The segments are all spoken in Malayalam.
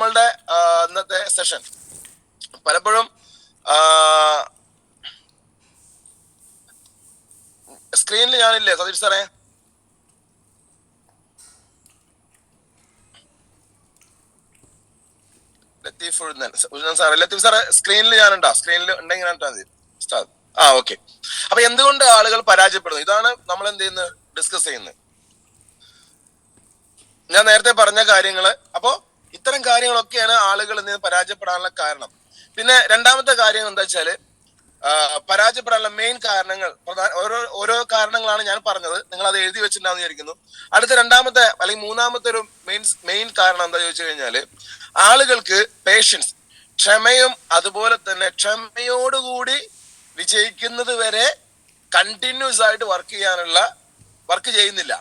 നമ്മളുടെ ഇന്നത്തെ സെഷൻ. പലപ്പോഴും സ്ക്രീനിൽ ഞാനില്ലേ സതീഷ് സാറേ? ലത്തീഫ് സാറേ സ്ക്രീനിൽ ഞാനുണ്ടോ? സ്ക്രീനിൽ ഉണ്ടെങ്കിൽ മതി. ഓക്കെ. അപ്പൊ എന്തുകൊണ്ട് ആളുകൾ പരാജയപ്പെടുന്നു, ഇതാണ് നമ്മൾ എന്ത് ചെയ്യുന്നത്, ഡിസ്കസ് ചെയ്യുന്നത്. ഞാൻ നേരത്തെ പറഞ്ഞ കാര്യങ്ങള്. അപ്പോ ഇത്തരം കാര്യങ്ങളൊക്കെയാണ് ആളുകൾ ഇന്ന് പരാജയപ്പെടാനുള്ള കാരണം. പിന്നെ രണ്ടാമത്തെ കാര്യം എന്താ വെച്ചാല്, പരാജയപ്പെടാനുള്ള മെയിൻ കാരണങ്ങൾ, ഓരോ കാരണങ്ങളാണ് ഞാൻ പറഞ്ഞത്. നിങ്ങൾ അത് എഴുതി വെച്ചിട്ടുണ്ടാന്ന് വിചാരിക്കുന്നു. അടുത്ത രണ്ടാമത്തെ അല്ലെങ്കിൽ മൂന്നാമത്തെ ഒരു മെയിൻ കാരണം എന്താ ചോദിച്ചു കഴിഞ്ഞാല്, ആളുകൾക്ക് പേഷ്യൻസ്, ക്ഷമയും അതുപോലെ തന്നെ ക്ഷമയോടുകൂടി വിജയിക്കുന്നത് വരെ കണ്ടിന്യൂസ് ആയിട്ട് വർക്ക് ചെയ്യുന്നില്ല.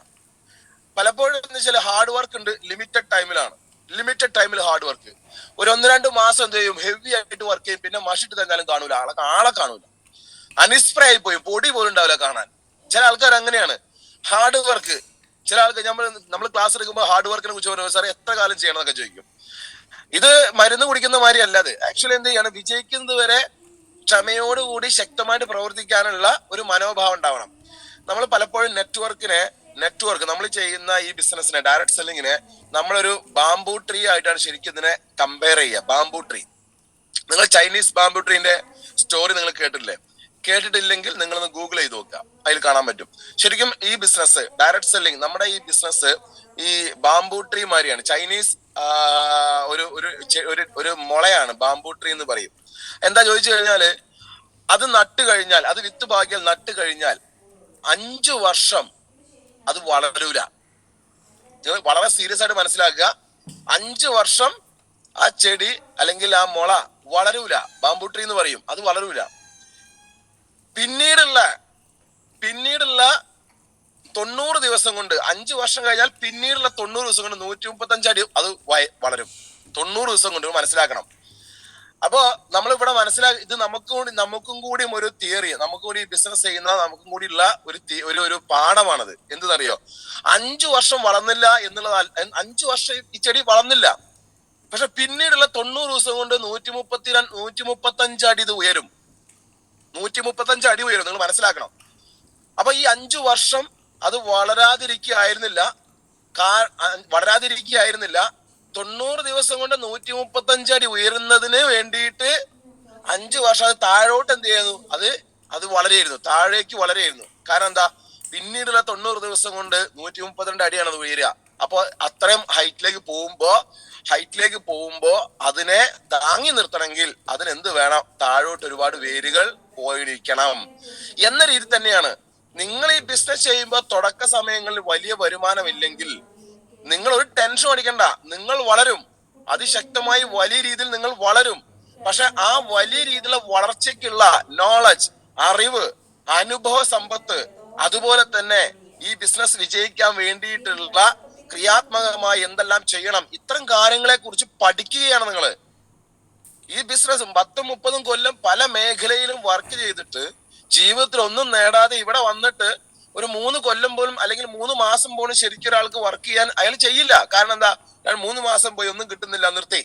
പലപ്പോഴും എന്ന് വെച്ചാൽ ഹാർഡ് വർക്ക് ഉണ്ട്, ലിമിറ്റഡ് ടൈമിൽ ഹാർഡ് വർക്ക്. ഒരു 1-2 മാസം എന്ത് ചെയ്യും, ഹെവി ആയിട്ട് വർക്ക് ചെയ്യും. പിന്നെ മഷിട്ട് തന്നാലും കാണൂല, ആളെ കാണൂല, അനിസ്പ്രേ ആയി പോയി, പൊടി പോലും ഉണ്ടാവില്ല കാണാൻ. ചില ആൾക്കാർ അങ്ങനെയാണ്. ഹാർഡ് വർക്ക്, ചില ആൾക്കാർ നമ്മൾ ക്ലാസ് എടുക്കുമ്പോൾ ഹാർഡ് വർക്കിനെ കുറിച്ച് പറയുമ്പോൾ സാർ എത്ര കാലം ചെയ്യണം എന്നൊക്കെ ചോദിക്കും. ഇത് മരുന്ന് കുടിക്കുന്ന മാതിരി അല്ലാതെ ആക്ച്വലി എന്ത് ചെയ്യണം, വിജയിക്കുന്നത് വരെ ക്ഷമയോടുകൂടി ശക്തമായിട്ട് പ്രവർത്തിക്കാനുള്ള ഒരു മനോഭാവം ഉണ്ടാവണം. നമ്മൾ പലപ്പോഴും നെറ്റ്വർക്ക് നമ്മൾ ചെയ്യുന്ന ഈ ബിസിനസ്സിനെ, ഡയറക്ട് സെല്ലിങ്ങിനെ നമ്മളൊരു ബാംബൂ ട്രീ ആയിട്ടാണ് ശരിക്കും ഇതിനെ കമ്പയർ ചെയ്യുക. ബാംബൂ ട്രീ, നിങ്ങൾ ചൈനീസ് ബാംബൂ ട്രീന്റെ സ്റ്റോറി നിങ്ങൾ കേട്ടിട്ടില്ലെങ്കിൽ നിങ്ങളൊന്ന് ഗൂഗിൾ ചെയ്ത് നോക്കുക, അതിൽ കാണാൻ പറ്റും. ശരിക്കും ഈ ബിസിനസ്, ഡയറക്ട് സെല്ലിംഗ്, നമ്മുടെ ഈ ബിസിനസ് ഈ ബാംബൂ ട്രീ മാതിരിയാണ്. ചൈനീസ് ഒരു മുളയാണ് ബാംബൂ ട്രീ എന്ന് പറയും. എന്താ ചോദിച്ചു കഴിഞ്ഞാല്, അത് നട്ട് കഴിഞ്ഞാൽ, അത് വിത്ത് പാകിയാൽ നട്ട് കഴിഞ്ഞാൽ 5 വർഷം അത് വളരൂല. നിങ്ങൾ വളരെ സീരിയസ് ആയിട്ട് മനസ്സിലാക്കുക. 5 വർഷം ആ ചെടി അല്ലെങ്കിൽ ആ മുള വളരൂല. ബാംബൂ ട്രീ എന്ന് പറയും, അത് വളരൂല. പിന്നീടുള്ള 90 ദിവസം കൊണ്ട്, 5 വർഷം കഴിഞ്ഞാൽ പിന്നീടുള്ള 90 ദിവസം കൊണ്ട് 135 അടി അത് വളരും. 90 ദിവസം കൊണ്ട് മനസ്സിലാക്കണം. അപ്പോ നമ്മളിവിടെ ഇത് നമുക്കും കൂടി ഒരു തിയറി, നമുക്കും കൂടി ബിസിനസ് ചെയ്യുന്ന നമുക്കും കൂടി ഉള്ള ഒരു പാഠമാണത്. എന്തെന്നറിയോ, 5 വർഷം വളർന്നില്ല എന്നുള്ളത്. 5 വർഷം ഈ ചെടി വളർന്നില്ല, പക്ഷെ പിന്നീടുള്ള 90 ദിവസം കൊണ്ട് 135 അടി ഇത് ഉയരും. 135 അടി ഉയരും, നിങ്ങൾ മനസ്സിലാക്കണം. അപ്പൊ ഈ 5 വർഷം അത് വളരാതിരിക്കുകയായിരുന്നില്ല. 90 ദിവസം കൊണ്ട് 135 അടി ഉയരുന്നതിന് വേണ്ടിയിട്ട് 5 വർഷം അത് താഴോട്ട് എന്ത് ചെയ്യുന്നു, അത് വളരെയായിരുന്നു, താഴേക്ക് വളരെയായിരുന്നു. കാരണം എന്താ, പിന്നീടുള്ള 90 ദിവസം കൊണ്ട് 132 അടിയാണ് അത് ഉയരുക. അപ്പൊ അത്രയും ഹൈറ്റിലേക്ക് പോകുമ്പോ അതിനെ താങ്ങി നിർത്തണമെങ്കിൽ അതിനെന്ത് വേണം, താഴോട്ട് ഒരുപാട് വേരുകൾ പോയിരിക്കണം എന്ന രീതി തന്നെയാണ്. നിങ്ങൾ ഈ ബിസിനസ് ചെയ്യുമ്പോൾ തുടക്ക സമയങ്ങളിൽ വലിയ വരുമാനമില്ലെങ്കിൽ നിങ്ങൾ ഒരു ടെൻഷൻ അടിക്കണ്ട, നിങ്ങൾ വളരും. അതിശക്തമായി വലിയ രീതിയിൽ നിങ്ങൾ വളരും. പക്ഷെ ആ വലിയ രീതിയിലുള്ള വളർച്ചയ്ക്കുള്ള നോളജ്, അറിവ്, അനുഭവ സമ്പത്ത്, അതുപോലെ തന്നെ ഈ ബിസിനസ് വിജയിക്കാൻ വേണ്ടിയിട്ടുള്ള ക്രിയാത്മകമായി എന്തെല്ലാം ചെയ്യണം, ഇത്തരം കാര്യങ്ങളെ കുറിച്ച് പഠിക്കുകയാണ് നിങ്ങൾ. ഈ ബിസിനസ് 10-30 കൊല്ലം പല മേഖലയിലും വർക്ക് ചെയ്തിട്ട് ജീവിതത്തിൽ ഒന്നും നേടാതെ ഇവിടെ വന്നിട്ട് ഒരു 3 കൊല്ലം പോലും അല്ലെങ്കിൽ 3 മാസം പോലും ശരിക്കും ഒരാൾക്ക് വർക്ക് ചെയ്യാൻ അയാൾ ചെയ്യില്ല. കാരണം എന്താ, ഞാൻ 3 മാസം പോയി ഒന്നും കിട്ടുന്നില്ല, നിർത്തി.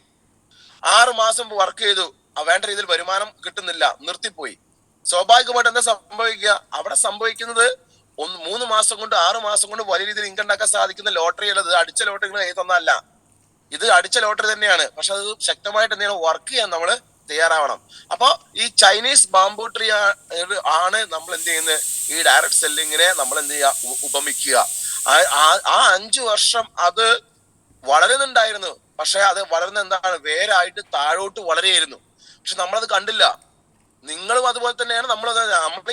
6 മാസം വർക്ക് ചെയ്തു, വേണ്ട രീതിയിൽ വരുമാനം കിട്ടുന്നില്ല, നിർത്തിപ്പോയി. സ്വാഭാവികമായിട്ട് എന്താ സംഭവിക്കുക, അവിടെ സംഭവിക്കുന്നത് 3 മാസം കൊണ്ട് 6 മാസം കൊണ്ട് വലിയ രീതിയിൽ ഇൻകം ഉണ്ടാക്കാൻ സാധിക്കുന്ന ലോട്ടറി അല്ല. ഇത് അടിച്ച ലോട്ടറികൾ എഴുതുന്നതല്ല, ഇത് അടിച്ച ലോട്ടറി തന്നെയാണ്. പക്ഷെ അത് ശക്തമായിട്ട് എന്തെങ്കിലും വർക്ക് ചെയ്യാൻ നമ്മൾ തയ്യാറാവണം. അപ്പൊ ഈ ചൈനീസ് ബാംബൂ ട്രീ ആണ് നമ്മൾ എന്ത് ചെയ്യുന്നത്, ഈ ഡയറക്ട് സെല്ലിങ്ങിനെ നമ്മൾ എന്ത് ചെയ്യുക, ഉപമിക്കുക. ആ 5 വർഷം അത് വളരുന്നുണ്ടായിരുന്നു, പക്ഷെ അത് വളർന്ന എന്താണ്, വേരായിട്ട് താഴോട്ട് വളരെയായിരുന്നു. പക്ഷെ നമ്മളത് കണ്ടില്ല. നിങ്ങളും അതുപോലെ തന്നെയാണ്. നമ്മൾ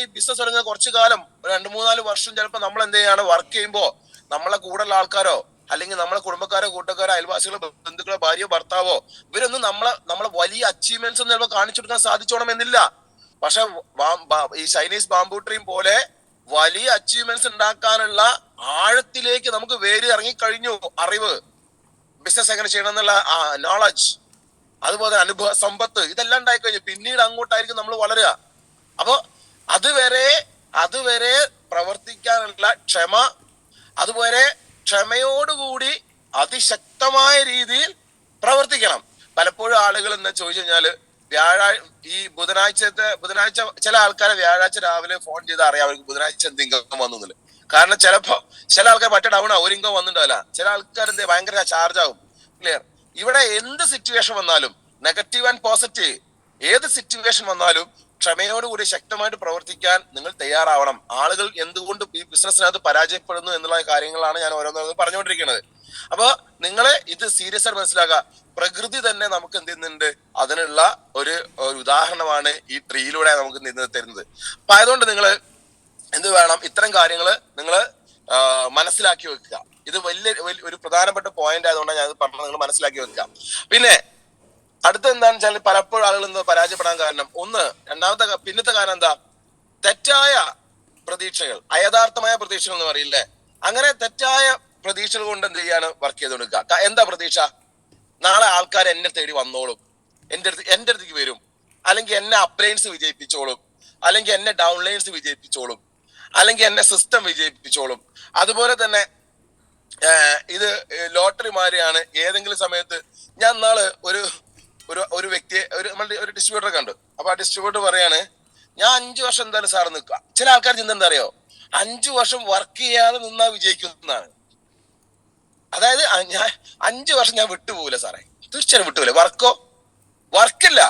ഈ ബിസിനസ് തുടങ്ങുന്ന കുറച്ചു കാലം, 2-3-4 വർഷം ചിലപ്പോൾ നമ്മൾ എന്ത് ചെയ്യാണ്, വർക്ക് ചെയ്യുമ്പോൾ നമ്മളെ കൂടെയുള്ള ആൾക്കാരോ അല്ലെങ്കിൽ നമ്മളെ കുടുംബക്കാരോ കൂട്ടുകാരോ അയൽവാസികളോ ബന്ധുക്കളോ ഭാര്യയോ ഭർത്താവോ ഇവരൊന്നും നമ്മളെ വലിയ അച്ചീവ്മെന്റ്സ് ഒന്നും ചിലപ്പോൾ കാണിച്ചു കൊടുക്കാൻ സാധിച്ചോണം എന്നില്ല. പക്ഷെ ഈ ചൈനീസ് ബാംബൂ ട്രീം പോലെ വലിയ അച്ചീവ്മെന്റ്സ് ഉണ്ടാക്കാനുള്ള ആഴത്തിലേക്ക് നമുക്ക് വേര് ഇറങ്ങിക്കഴിഞ്ഞു. അറിവ്, ബിസിനസ് എങ്ങനെ ചെയ്യണം എന്നുള്ള നോളജ്, അതുപോലെ അനുഭവ സമ്പത്ത്, ഇതെല്ലാം ഉണ്ടായിക്കഴിഞ്ഞു. പിന്നീട് അങ്ങോട്ടായിരിക്കും നമ്മൾ വളരുക. അപ്പൊ അതുവരെ പ്രവർത്തിക്കാനുള്ള ക്ഷമ, അതുപോലെ ക്ഷമയോടുകൂടി അതിശക്തമായ രീതിയിൽ പ്രവർത്തിക്കണം. പലപ്പോഴും ആളുകൾ എന്താ ചോദിച്ചു കഴിഞ്ഞാല് ഈ ബുധനാഴ്ച ചില ആൾക്കാരെ വ്യാഴാഴ്ച രാവിലെ ഫോൺ ചെയ്ത് അറിയാം അവർക്ക് ബുധനാഴ്ച എന്ത് ഇൻകം വന്നു. കാരണം ചില ആൾക്കാർ മറ്റേ ഡൗൺ ആവും, ഒരു ഇൻകം വന്നിട്ടുണ്ടാവില്ല. ചില ആൾക്കാർ എന്ത് ഭയങ്കര ചാർജ് ആവും. ക്ലിയർ? ഇവിടെ എന്ത് സിറ്റുവേഷൻ വന്നാലും, നെഗറ്റീവ് ആൻഡ് പോസിറ്റീവ് ഏത് സിറ്റുവേഷൻ വന്നാലും ക്ഷമയോടുകൂടി ശക്തമായിട്ട് പ്രവർത്തിക്കാൻ നിങ്ങൾ തയ്യാറാവണം. ആളുകൾ എന്തുകൊണ്ട് ഈ ബിസിനസ്സിനകത്ത് പരാജയപ്പെടുന്നു എന്നുള്ള കാര്യങ്ങളാണ് ഞാൻ ഓരോന്നും പറഞ്ഞുകൊണ്ടിരിക്കുന്നത്. അപ്പൊ നിങ്ങള് ഇത് സീരിയസ് ആയിട്ട് മനസ്സിലാക്കുക. പ്രകൃതി തന്നെ നമുക്ക് എന്ത് ചെയ്യുന്നുണ്ട്, അതിനുള്ള ഒരു ഉദാഹരണമാണ് ഈ ട്രീയിലൂടെ നമുക്ക് തരുന്നത്. അപ്പൊ അതുകൊണ്ട് നിങ്ങൾ എന്ത് വേണം, ഇത്തരം കാര്യങ്ങൾ നിങ്ങൾ മനസ്സിലാക്കി വെക്കുക. ഇത് വലിയ ഒരു പ്രധാനപ്പെട്ട പോയിന്റ് ആയതുകൊണ്ടാണ് ഞാൻ പറഞ്ഞത്, നിങ്ങൾ മനസ്സിലാക്കി വെക്കുക. പിന്നെ അടുത്ത എന്താണെന്ന് വെച്ചാൽ പലപ്പോഴും ആളുകൾ എന്താ പരാജയപ്പെടാൻ കാരണം പിന്നത്തെ കാരണം എന്താ, തെറ്റായ പ്രതീക്ഷകൾ, അയഥാർത്ഥമായ പ്രതീക്ഷകൾ എന്ന് പറയില്ലേ, അങ്ങനെ തെറ്റായ പ്രതീക്ഷകൾ കൊണ്ട് എന്ത് ചെയ്യാണ് വർക്ക് ചെയ്തുകൊടുക്കുക. എന്താ പ്രതീക്ഷ? നാളെ ആൾക്കാർ എന്നെ തേടി വന്നോളും, എൻ്റെ അടുത്തേക്ക് വരും, അല്ലെങ്കിൽ എന്നെ അപ്ലൈൻസ് വിജയിപ്പിച്ചോളും, അല്ലെങ്കിൽ എന്നെ ഡൗൺലൈൻസ് വിജയിപ്പിച്ചോളും, അല്ലെങ്കിൽ എന്നെ സിസ്റ്റം വിജയിപ്പിച്ചോളും. അതുപോലെ തന്നെ ഇത് ലോട്ടറി മാതിരിയാണ്. ഏതെങ്കിലും സമയത്ത് ഞാൻ നാള് ഒരു വ്യക്തിയെ നമ്മളുടെ ഒരു ഡിസ്ട്രിബ്യൂട്ടറെ കണ്ടു. അപ്പൊ ആ ഡിസ്ട്രിബ്യൂട്ടർ പറയാണ്, ഞാൻ 5 വർഷം എന്തായാലും സാറ് നിൽക്കുക. ചില ആൾക്കാർ ചിന്ത എന്താ അറിയോ, 5 വർഷം വർക്ക് ചെയ്യാതെ നിന്നാ വിജയിക്കുന്നതാണ്. അതായത് ഞാൻ 5 വർഷം ഞാൻ വിട്ടുപോകില്ല സാറേ, തീർച്ചയായും വിട്ടുപോകില്ല. വർക്കില്ല,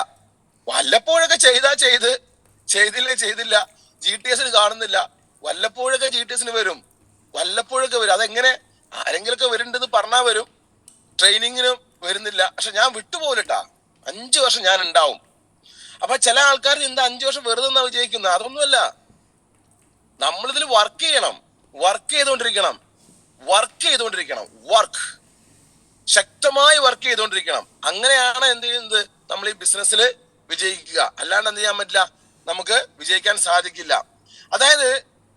വല്ലപ്പോഴൊക്കെ ചെയ്തില്ല. GTS കാണുന്നില്ല, വല്ലപ്പോഴൊക്കെ GTS വരും, അതെങ്ങനെ ആരെങ്കിലൊക്കെ വരുന്നുണ്ടെന്ന് പറഞ്ഞാൽ വരും, ട്രെയിനിങ്ങിനും വരുന്നില്ല. പക്ഷെ ഞാൻ വിട്ടുപോകില്ലട്ടാ, 5 വർഷം ഞാൻ ഉണ്ടാവും. അപ്പൊ ചില ആൾക്കാർ എന്താ 5 വർഷം വെറുതെ എന്നാ വിജയിക്കുന്നത്? അതൊന്നുമല്ല. നമ്മളിതിൽ വർക്ക് ചെയ്തുകൊണ്ടിരിക്കണം. ശക്തമായി വർക്ക് ചെയ്തുകൊണ്ടിരിക്കണം. അങ്ങനെയാണ് എന്ത് ചെയ്യുന്നത്, നമ്മൾ ഈ ബിസിനസ്സിൽ വിജയിക്കുക. അല്ലാണ്ട് എന്ത് ചെയ്യാൻ പറ്റില്ല, നമുക്ക് വിജയിക്കാൻ സാധിക്കില്ല. അതായത്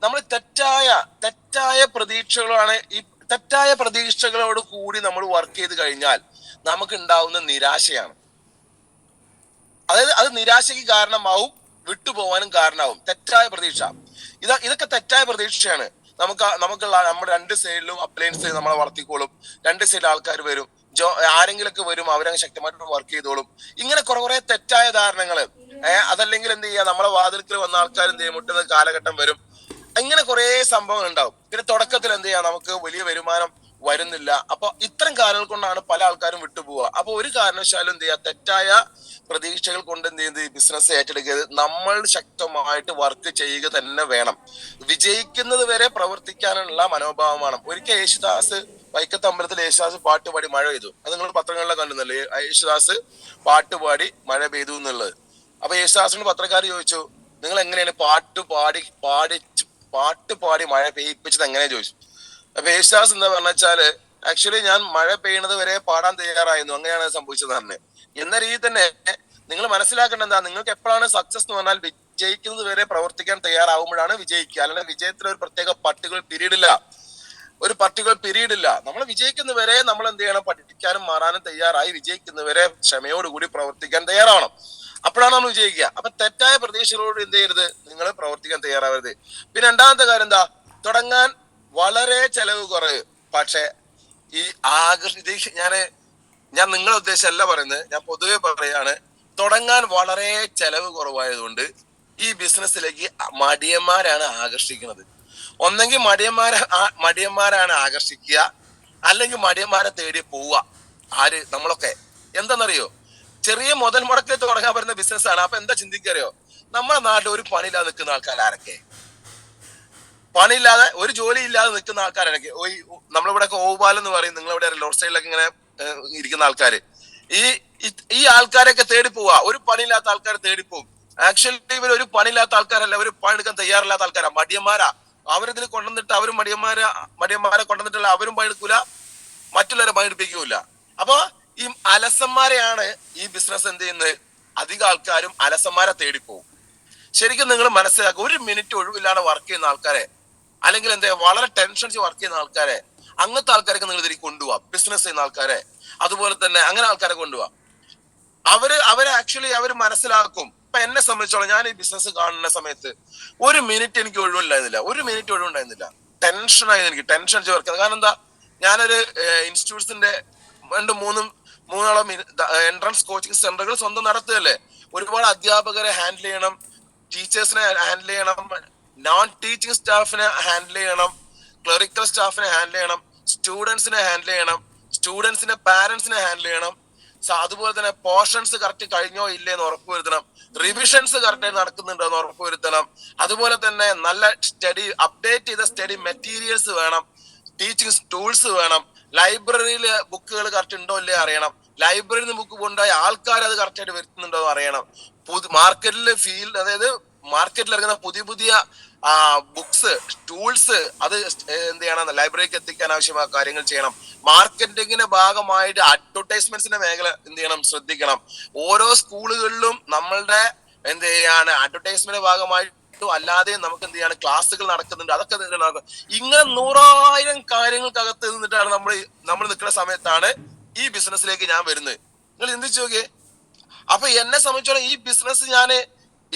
നമ്മൾ തെറ്റായ പ്രതീക്ഷകളാണ്. ഈ തെറ്റായ പ്രതീക്ഷകളോട് കൂടി നമ്മൾ വർക്ക് ചെയ്ത് കഴിഞ്ഞാൽ നമുക്ക് ഉണ്ടാവുന്ന നിരാശയാണ്. അതായത് അത് നിരാശയ്ക്ക് കാരണമാവും, വിട്ടുപോകാനും കാരണമാവും. തെറ്റായ പ്രതീക്ഷ, ഇതൊക്കെ തെറ്റായ പ്രതീക്ഷയാണ്. നമുക്കുള്ള നമ്മുടെ 2 സൈഡിലും അപ്ലയൻസ് നമ്മളെ വളർത്തിക്കോളും, 2 സൈഡിൽ ആൾക്കാർ വരും, ആരെങ്കിലൊക്കെ വരും, അവരങ്ങ് ശക്തമായിട്ട് വർക്ക് ചെയ്തോളും. ഇങ്ങനെ കുറെ തെറ്റായ ധാരണകള്. അതല്ലെങ്കിൽ എന്ത് ചെയ്യുക, നമ്മളെ വാതിൽക്കൽ വന്ന ആൾക്കാർ എന്ത് ചെയ്യും, മുട്ടുന്ന കാലഘട്ടം വരും. ഇങ്ങനെ കുറെ സംഭവങ്ങൾ ഉണ്ടാവും. പിന്നെ തുടക്കത്തിൽ എന്ത് ചെയ്യാം, നമുക്ക് വലിയ വരുമാനം വരുന്നില്ല. അപ്പൊ ഇത്തരം കാര്യങ്ങൾ കൊണ്ടാണ് പല ആൾക്കാരും വിട്ടുപോവുക. അപ്പൊ ഒരു കാരണവശാലും എന്ത് ചെയ്യുക, തെറ്റായ പ്രതീക്ഷകൾ കൊണ്ട് എന്ത് ചെയ്യുന്നത്, ബിസിനസ് ഏറ്റെടുക്കരുത്. നമ്മൾ ശക്തമായിട്ട് വർക്ക് ചെയ്യുക തന്നെ വേണം. വിജയിക്കുന്നത് വരെ പ്രവർത്തിക്കാനുള്ള മനോഭാവം വേണം. ഒരിക്കൽ വൈക്കത്തമ്പലത്തിൽ യേശുദാസ് പാട്ടുപാടി മഴ പെയ്തു. അത് നിങ്ങൾ പത്രങ്ങളിലൊക്കെ കണ്ടുന്നല്ലേ, യേശുദാസ് പാട്ടുപാടി മഴ പെയ്തു എന്നുള്ളത്. അപ്പൊ യേശുദാസിനോട് പത്രക്കാർ ചോദിച്ചു, നിങ്ങൾ എങ്ങനെയാണ് പാട്ടുപാടി മഴ പെയ്യിപ്പിച്ചത് എങ്ങനെയാ ചോദിച്ചു. അപ്പൊ യേശുദാസ് എന്താ പറഞ്ഞാല്, ആക്ച്വലി ഞാൻ മഴ പെയ്യുന്നത് വരെ പാടാൻ തയ്യാറായിരുന്നു, അങ്ങനെയാണ് സംഭവിച്ചത് തന്നെ. എന്ന രീതി തന്നെ നിങ്ങൾ മനസ്സിലാക്കേണ്ട എന്താ, നിങ്ങൾക്ക് എപ്പോഴാണ് സക്സസ് എന്ന് പറഞ്ഞാൽ വിജയിക്കുന്നത് വരെ പ്രവർത്തിക്കാൻ തയ്യാറാവുമ്പോഴാണ് വിജയിക്കുക. അല്ലാതെ വിജയത്തിന് ഒരു പ്രത്യേക പർട്ടിക്കുലർ പീരീഡ് ഇല്ല. നമ്മൾ വിജയിക്കുന്നവരെ നമ്മൾ എന്ത് ചെയ്യണം, പഠിക്കാനും മാറാനും തയ്യാറായി വിജയിക്കുന്നവരെ ക്ഷമയോടുകൂടി പ്രവർത്തിക്കാൻ തയ്യാറാവണം. അപ്പോഴാണ് നമ്മൾ വിജയിക്കുക. അപ്പൊ തെറ്റായ പ്രതീക്ഷകളോട് എന്ത് ചെയ്യരുത്, നിങ്ങൾ പ്രവർത്തിക്കാൻ തയ്യാറാവരുത്. പിന്നെ രണ്ടാമത്തെ കാര്യം എന്താ, തുടങ്ങാൻ വളരെ ചെലവ് കുറവ്. പക്ഷെ ഈ ഞാൻ നിങ്ങളെ ഉദ്ദേശമല്ല പറയുന്നത്, ഞാൻ പൊതുവെ പറയാണ്, തുടങ്ങാൻ വളരെ ചെലവ് കുറവായതുകൊണ്ട് ഈ ബിസിനസ്സിലേക്ക് മടിയന്മാരാണ് ആകർഷിക്കുന്നത്. ഒന്നെങ്കിൽ മടിയന്മാരാണ് ആകർഷിക്കുക, അല്ലെങ്കിൽ മടിയന്മാരെ തേടി പോവുക. ആര്? നമ്മളൊക്കെ. എന്താണെന്നറിയോ, ചെറിയ മുതൽ മുടക്കിൽ തുടങ്ങാൻ പറ്റുന്ന ബിസിനസ്സാണ്. അപ്പൊ എന്താ ചിന്തിക്കറിയോ, നമ്മുടെ നാട്ടിൽ ഒരു പണിയില്ലാതെ നിൽക്കുന്ന ആൾക്കാർ ആരൊക്കെ? പണിയില്ലാതെ, ഒരു ജോലി ഇല്ലാതെ നിൽക്കുന്ന ആൾക്കാരൊക്കെ നമ്മളിവിടെ ഓവുപാലം എന്ന് പറയും, നിങ്ങളിവിടെ റോഡ് സൈഡിലൊക്കെ ഇങ്ങനെ ഇരിക്കുന്ന ആൾക്കാര്. ഈ ആൾക്കാരൊക്കെ തേടി പോവാ. ഒരു പണിയില്ലാത്ത ആൾക്കാർ തേടിപ്പോവും. ആക്ച്വലി ഇവർ ഒരു പണിയില്ലാത്ത ആൾക്കാരല്ല, അവർ പണിയെടുക്കാൻ തയ്യാറില്ലാത്ത ആൾക്കാരാ, മടിയന്മാരാ. അവരിതിൽ കൊണ്ടുവന്നിട്ട് അവരും മടിയന്മാരെ കൊണ്ടുവന്നിട്ടുള്ള അവരും പണിയെടുക്കൂല, മറ്റുള്ളവരെ പണിയെടുപ്പിക്കൂല. അപ്പൊ ഈ അലസന്മാരെയാണ് ഈ ബിസിനസ് എന്ത് ചെയ്യുന്നത്, അധികം ആൾക്കാരും അലസന്മാരെ തേടിപ്പോവും. ശരിക്കും നിങ്ങൾ മനസ്സിലാക്കുക, 1 മിനിറ്റ് ഒഴിവില്ലാതെ വർക്ക് ചെയ്യുന്ന ആൾക്കാരെ, അല്ലെങ്കിൽ എന്താ വളരെ ടെൻഷൻ വർക്ക് ചെയ്യുന്ന ആൾക്കാരെ, അങ്ങനത്തെ ആൾക്കാരൊക്കെ നിങ്ങൾ ഇതിലേക്ക് കൊണ്ടുപോവാ. ബിസിനസ് ചെയ്യുന്ന ആൾക്കാരെ, അതുപോലെ തന്നെ അങ്ങനെ ആൾക്കാരെ കൊണ്ടുപോവാ. അവര് ആക്ച്വലി അവർ മനസ്സിലാക്കും. ഇപ്പൊ എന്നെ സംബന്ധിച്ചോളം, ഞാൻ ഈ ബിസിനസ് കാണുന്ന സമയത്ത് 1 മിനിറ്റ് എനിക്ക് ഒഴിവുണ്ടായിരുന്നില്ല. ടെൻഷൻ അടിച്ച് വർക്ക് ചെയ്യുന്നത്. കാരണം എന്താ, ഞാനൊരു ഇൻസ്റ്റിറ്റ്യൂട്ട്സിന്റെ 2-3 മൂന്നോളം എൻട്രൻസ് കോച്ചിങ് സെന്ററുകൾ സ്വന്തം നടത്തുകയല്ലേ. ഒരുപാട് അധ്യാപകരെ ഹാൻഡിൽ ചെയ്യണം, ടീച്ചേഴ്സിനെ ഹാൻഡിൽ ചെയ്യണം, നോൺ ടീച്ചിങ് സ്റ്റാഫിനെ ഹാൻഡിൽ ചെയ്യണം, ക്ലറിക്കൽ സ്റ്റാഫിനെ ഹാൻഡിൽ ചെയ്യണം, സ്റ്റുഡൻസിനെ ഹാൻഡിൽ ചെയ്യണം, സ്റ്റുഡൻസിന്റെ പാരന്റ്സിനെ ഹാൻഡിൽ ചെയ്യണം. അതുപോലെ തന്നെ പോർഷൻസ് കറക്റ്റ് കഴിഞ്ഞോ ഇല്ലേന്ന് ഉറപ്പുവരുത്തണം, റിവിഷൻസ് കറക്റ്റ് നടക്കുന്നുണ്ടോ എന്ന് ഉറപ്പുവരുത്തണം. അതുപോലെ തന്നെ നല്ല സ്റ്റഡി അപ്ഡേറ്റ് ചെയ്ത സ്റ്റഡി മെറ്റീരിയൽസ് വേണം, ടീച്ചിങ് ടൂൾസ് വേണം, ലൈബ്രറിയിൽ ബുക്കുകൾ കറക്റ്റ് ഉണ്ടോ ഇല്ലേ അറിയണം, ലൈബ്രറിയിൽ നിന്ന് ബുക്ക് കൊണ്ടുപോയ ആൾക്കാർ അത് കറക്റ്റ് ആയിട്ട് വരുത്തുന്നുണ്ടോ എന്ന് അറിയണം. മാർക്കറ്റിൽ അതായത് മാർക്കറ്റിൽ ഇറങ്ങുന്ന പുതിയ പുതിയ ബുക്സ് ടൂൾസ് അത് എന്ത് ചെയ്യണം, ലൈബ്രറിക്ക് എത്തിക്കാൻ ആവശ്യമായ കാര്യങ്ങൾ ചെയ്യണം. മാർക്കറ്റിംഗിന്റെ ഭാഗമായിട്ട് അഡ്വർടൈസ്മെന്റ്സിന്റെ മേഖല എന്ത് ചെയ്യണം, ശ്രദ്ധിക്കണം. ഓരോ സ്കൂളുകളിലും നമ്മളുടെ എന്ത് ചെയ്യാണ് അഡ്വർടൈസ്മെന്റ് ഭാഗമായിട്ട് അല്ലാതെ നമുക്ക് എന്ത് ചെയ്യാണ് ക്ലാസ്സുകൾ നടക്കുന്നുണ്ട്. അതൊക്കെ ഇങ്ങനെ 100,000 കാര്യങ്ങൾക്കകത്ത് നിന്നിട്ടാണ് നമ്മൾ നിൽക്കുന്ന സമയത്താണ് ഈ ബിസിനസ്സിലേക്ക് ഞാൻ വരുന്നത്. നിങ്ങൾ ചിന്തിച്ചു നോക്കിയേ. അപ്പൊ എന്നെ സംബന്ധിച്ചോളം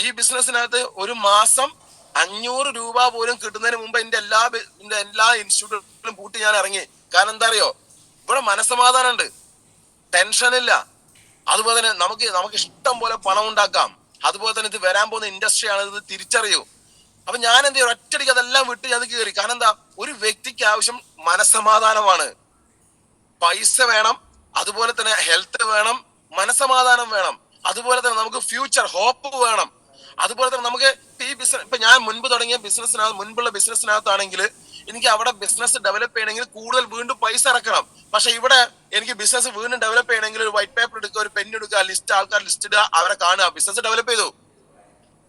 ഈ ബിസിനസ്സിനകത്ത് ഒരു മാസം 500 രൂപ പോലും കിട്ടുന്നതിന് മുമ്പ് എന്റെ എല്ലാ ഇൻസ്റ്റിറ്റ്യൂട്ടുകളും പൂട്ടി ഞാൻ ഇറങ്ങി. കാരണം എന്താ അറിയോ, ഇവിടെ മനസ്സമാധാനം ഉണ്ട്, ടെൻഷനില്ല. അതുപോലെ തന്നെ നമുക്ക് ഇഷ്ടം പോലെ പണം ഉണ്ടാക്കാം. അതുപോലെ തന്നെ ഇത് വരാൻ പോകുന്ന ഇൻഡസ്ട്രിയാണ്, ഇത് തിരിച്ചറിയൂ. അപ്പൊ ഞാൻ എന്ത് ചെയ്യും, ഒറ്റയടിക്ക് അതെല്ലാം വിട്ട് ഞാൻ കയറി. കാരണം എന്താ, ഒരു വ്യക്തിക്ക് ആവശ്യം മനസ്സമാധാനമാണ്, പൈസ വേണം, അതുപോലെ തന്നെ ഹെൽത്ത് വേണം, മനസ്സമാധാനം വേണം, അതുപോലെ തന്നെ നമുക്ക് ഫ്യൂച്ചർ ഹോപ്പ് വേണം. അതുപോലെ തന്നെ നമുക്ക് ഈ ബിസിനസ് ഇപ്പൊ ഞാൻ മുൻപ് തുടങ്ങിയ മുൻപുള്ള ബിസിനസ്സിനകത്താണെങ്കിൽ എനിക്ക് അവിടെ ബിസിനസ് ഡെവലപ്പ് ചെയ്യണമെങ്കിൽ കൂടുതൽ വീണ്ടും പൈസ ഇറക്കണം. പക്ഷെ ഇവിടെ എനിക്ക് ബിസിനസ് വീണ്ടും ഡെവലപ്പ് ചെയ്യണമെങ്കിൽ ഒരു വൈറ്റ് പേപ്പർ എടുക്കുക, ഒരു പെൻ എടുക്കുക, ആൾക്കാർ ലിസ്റ്റ് ഇടുക, അവരെ കാണുക, ബിസിനസ് ഡെവലപ്പ് ചെയ്തു.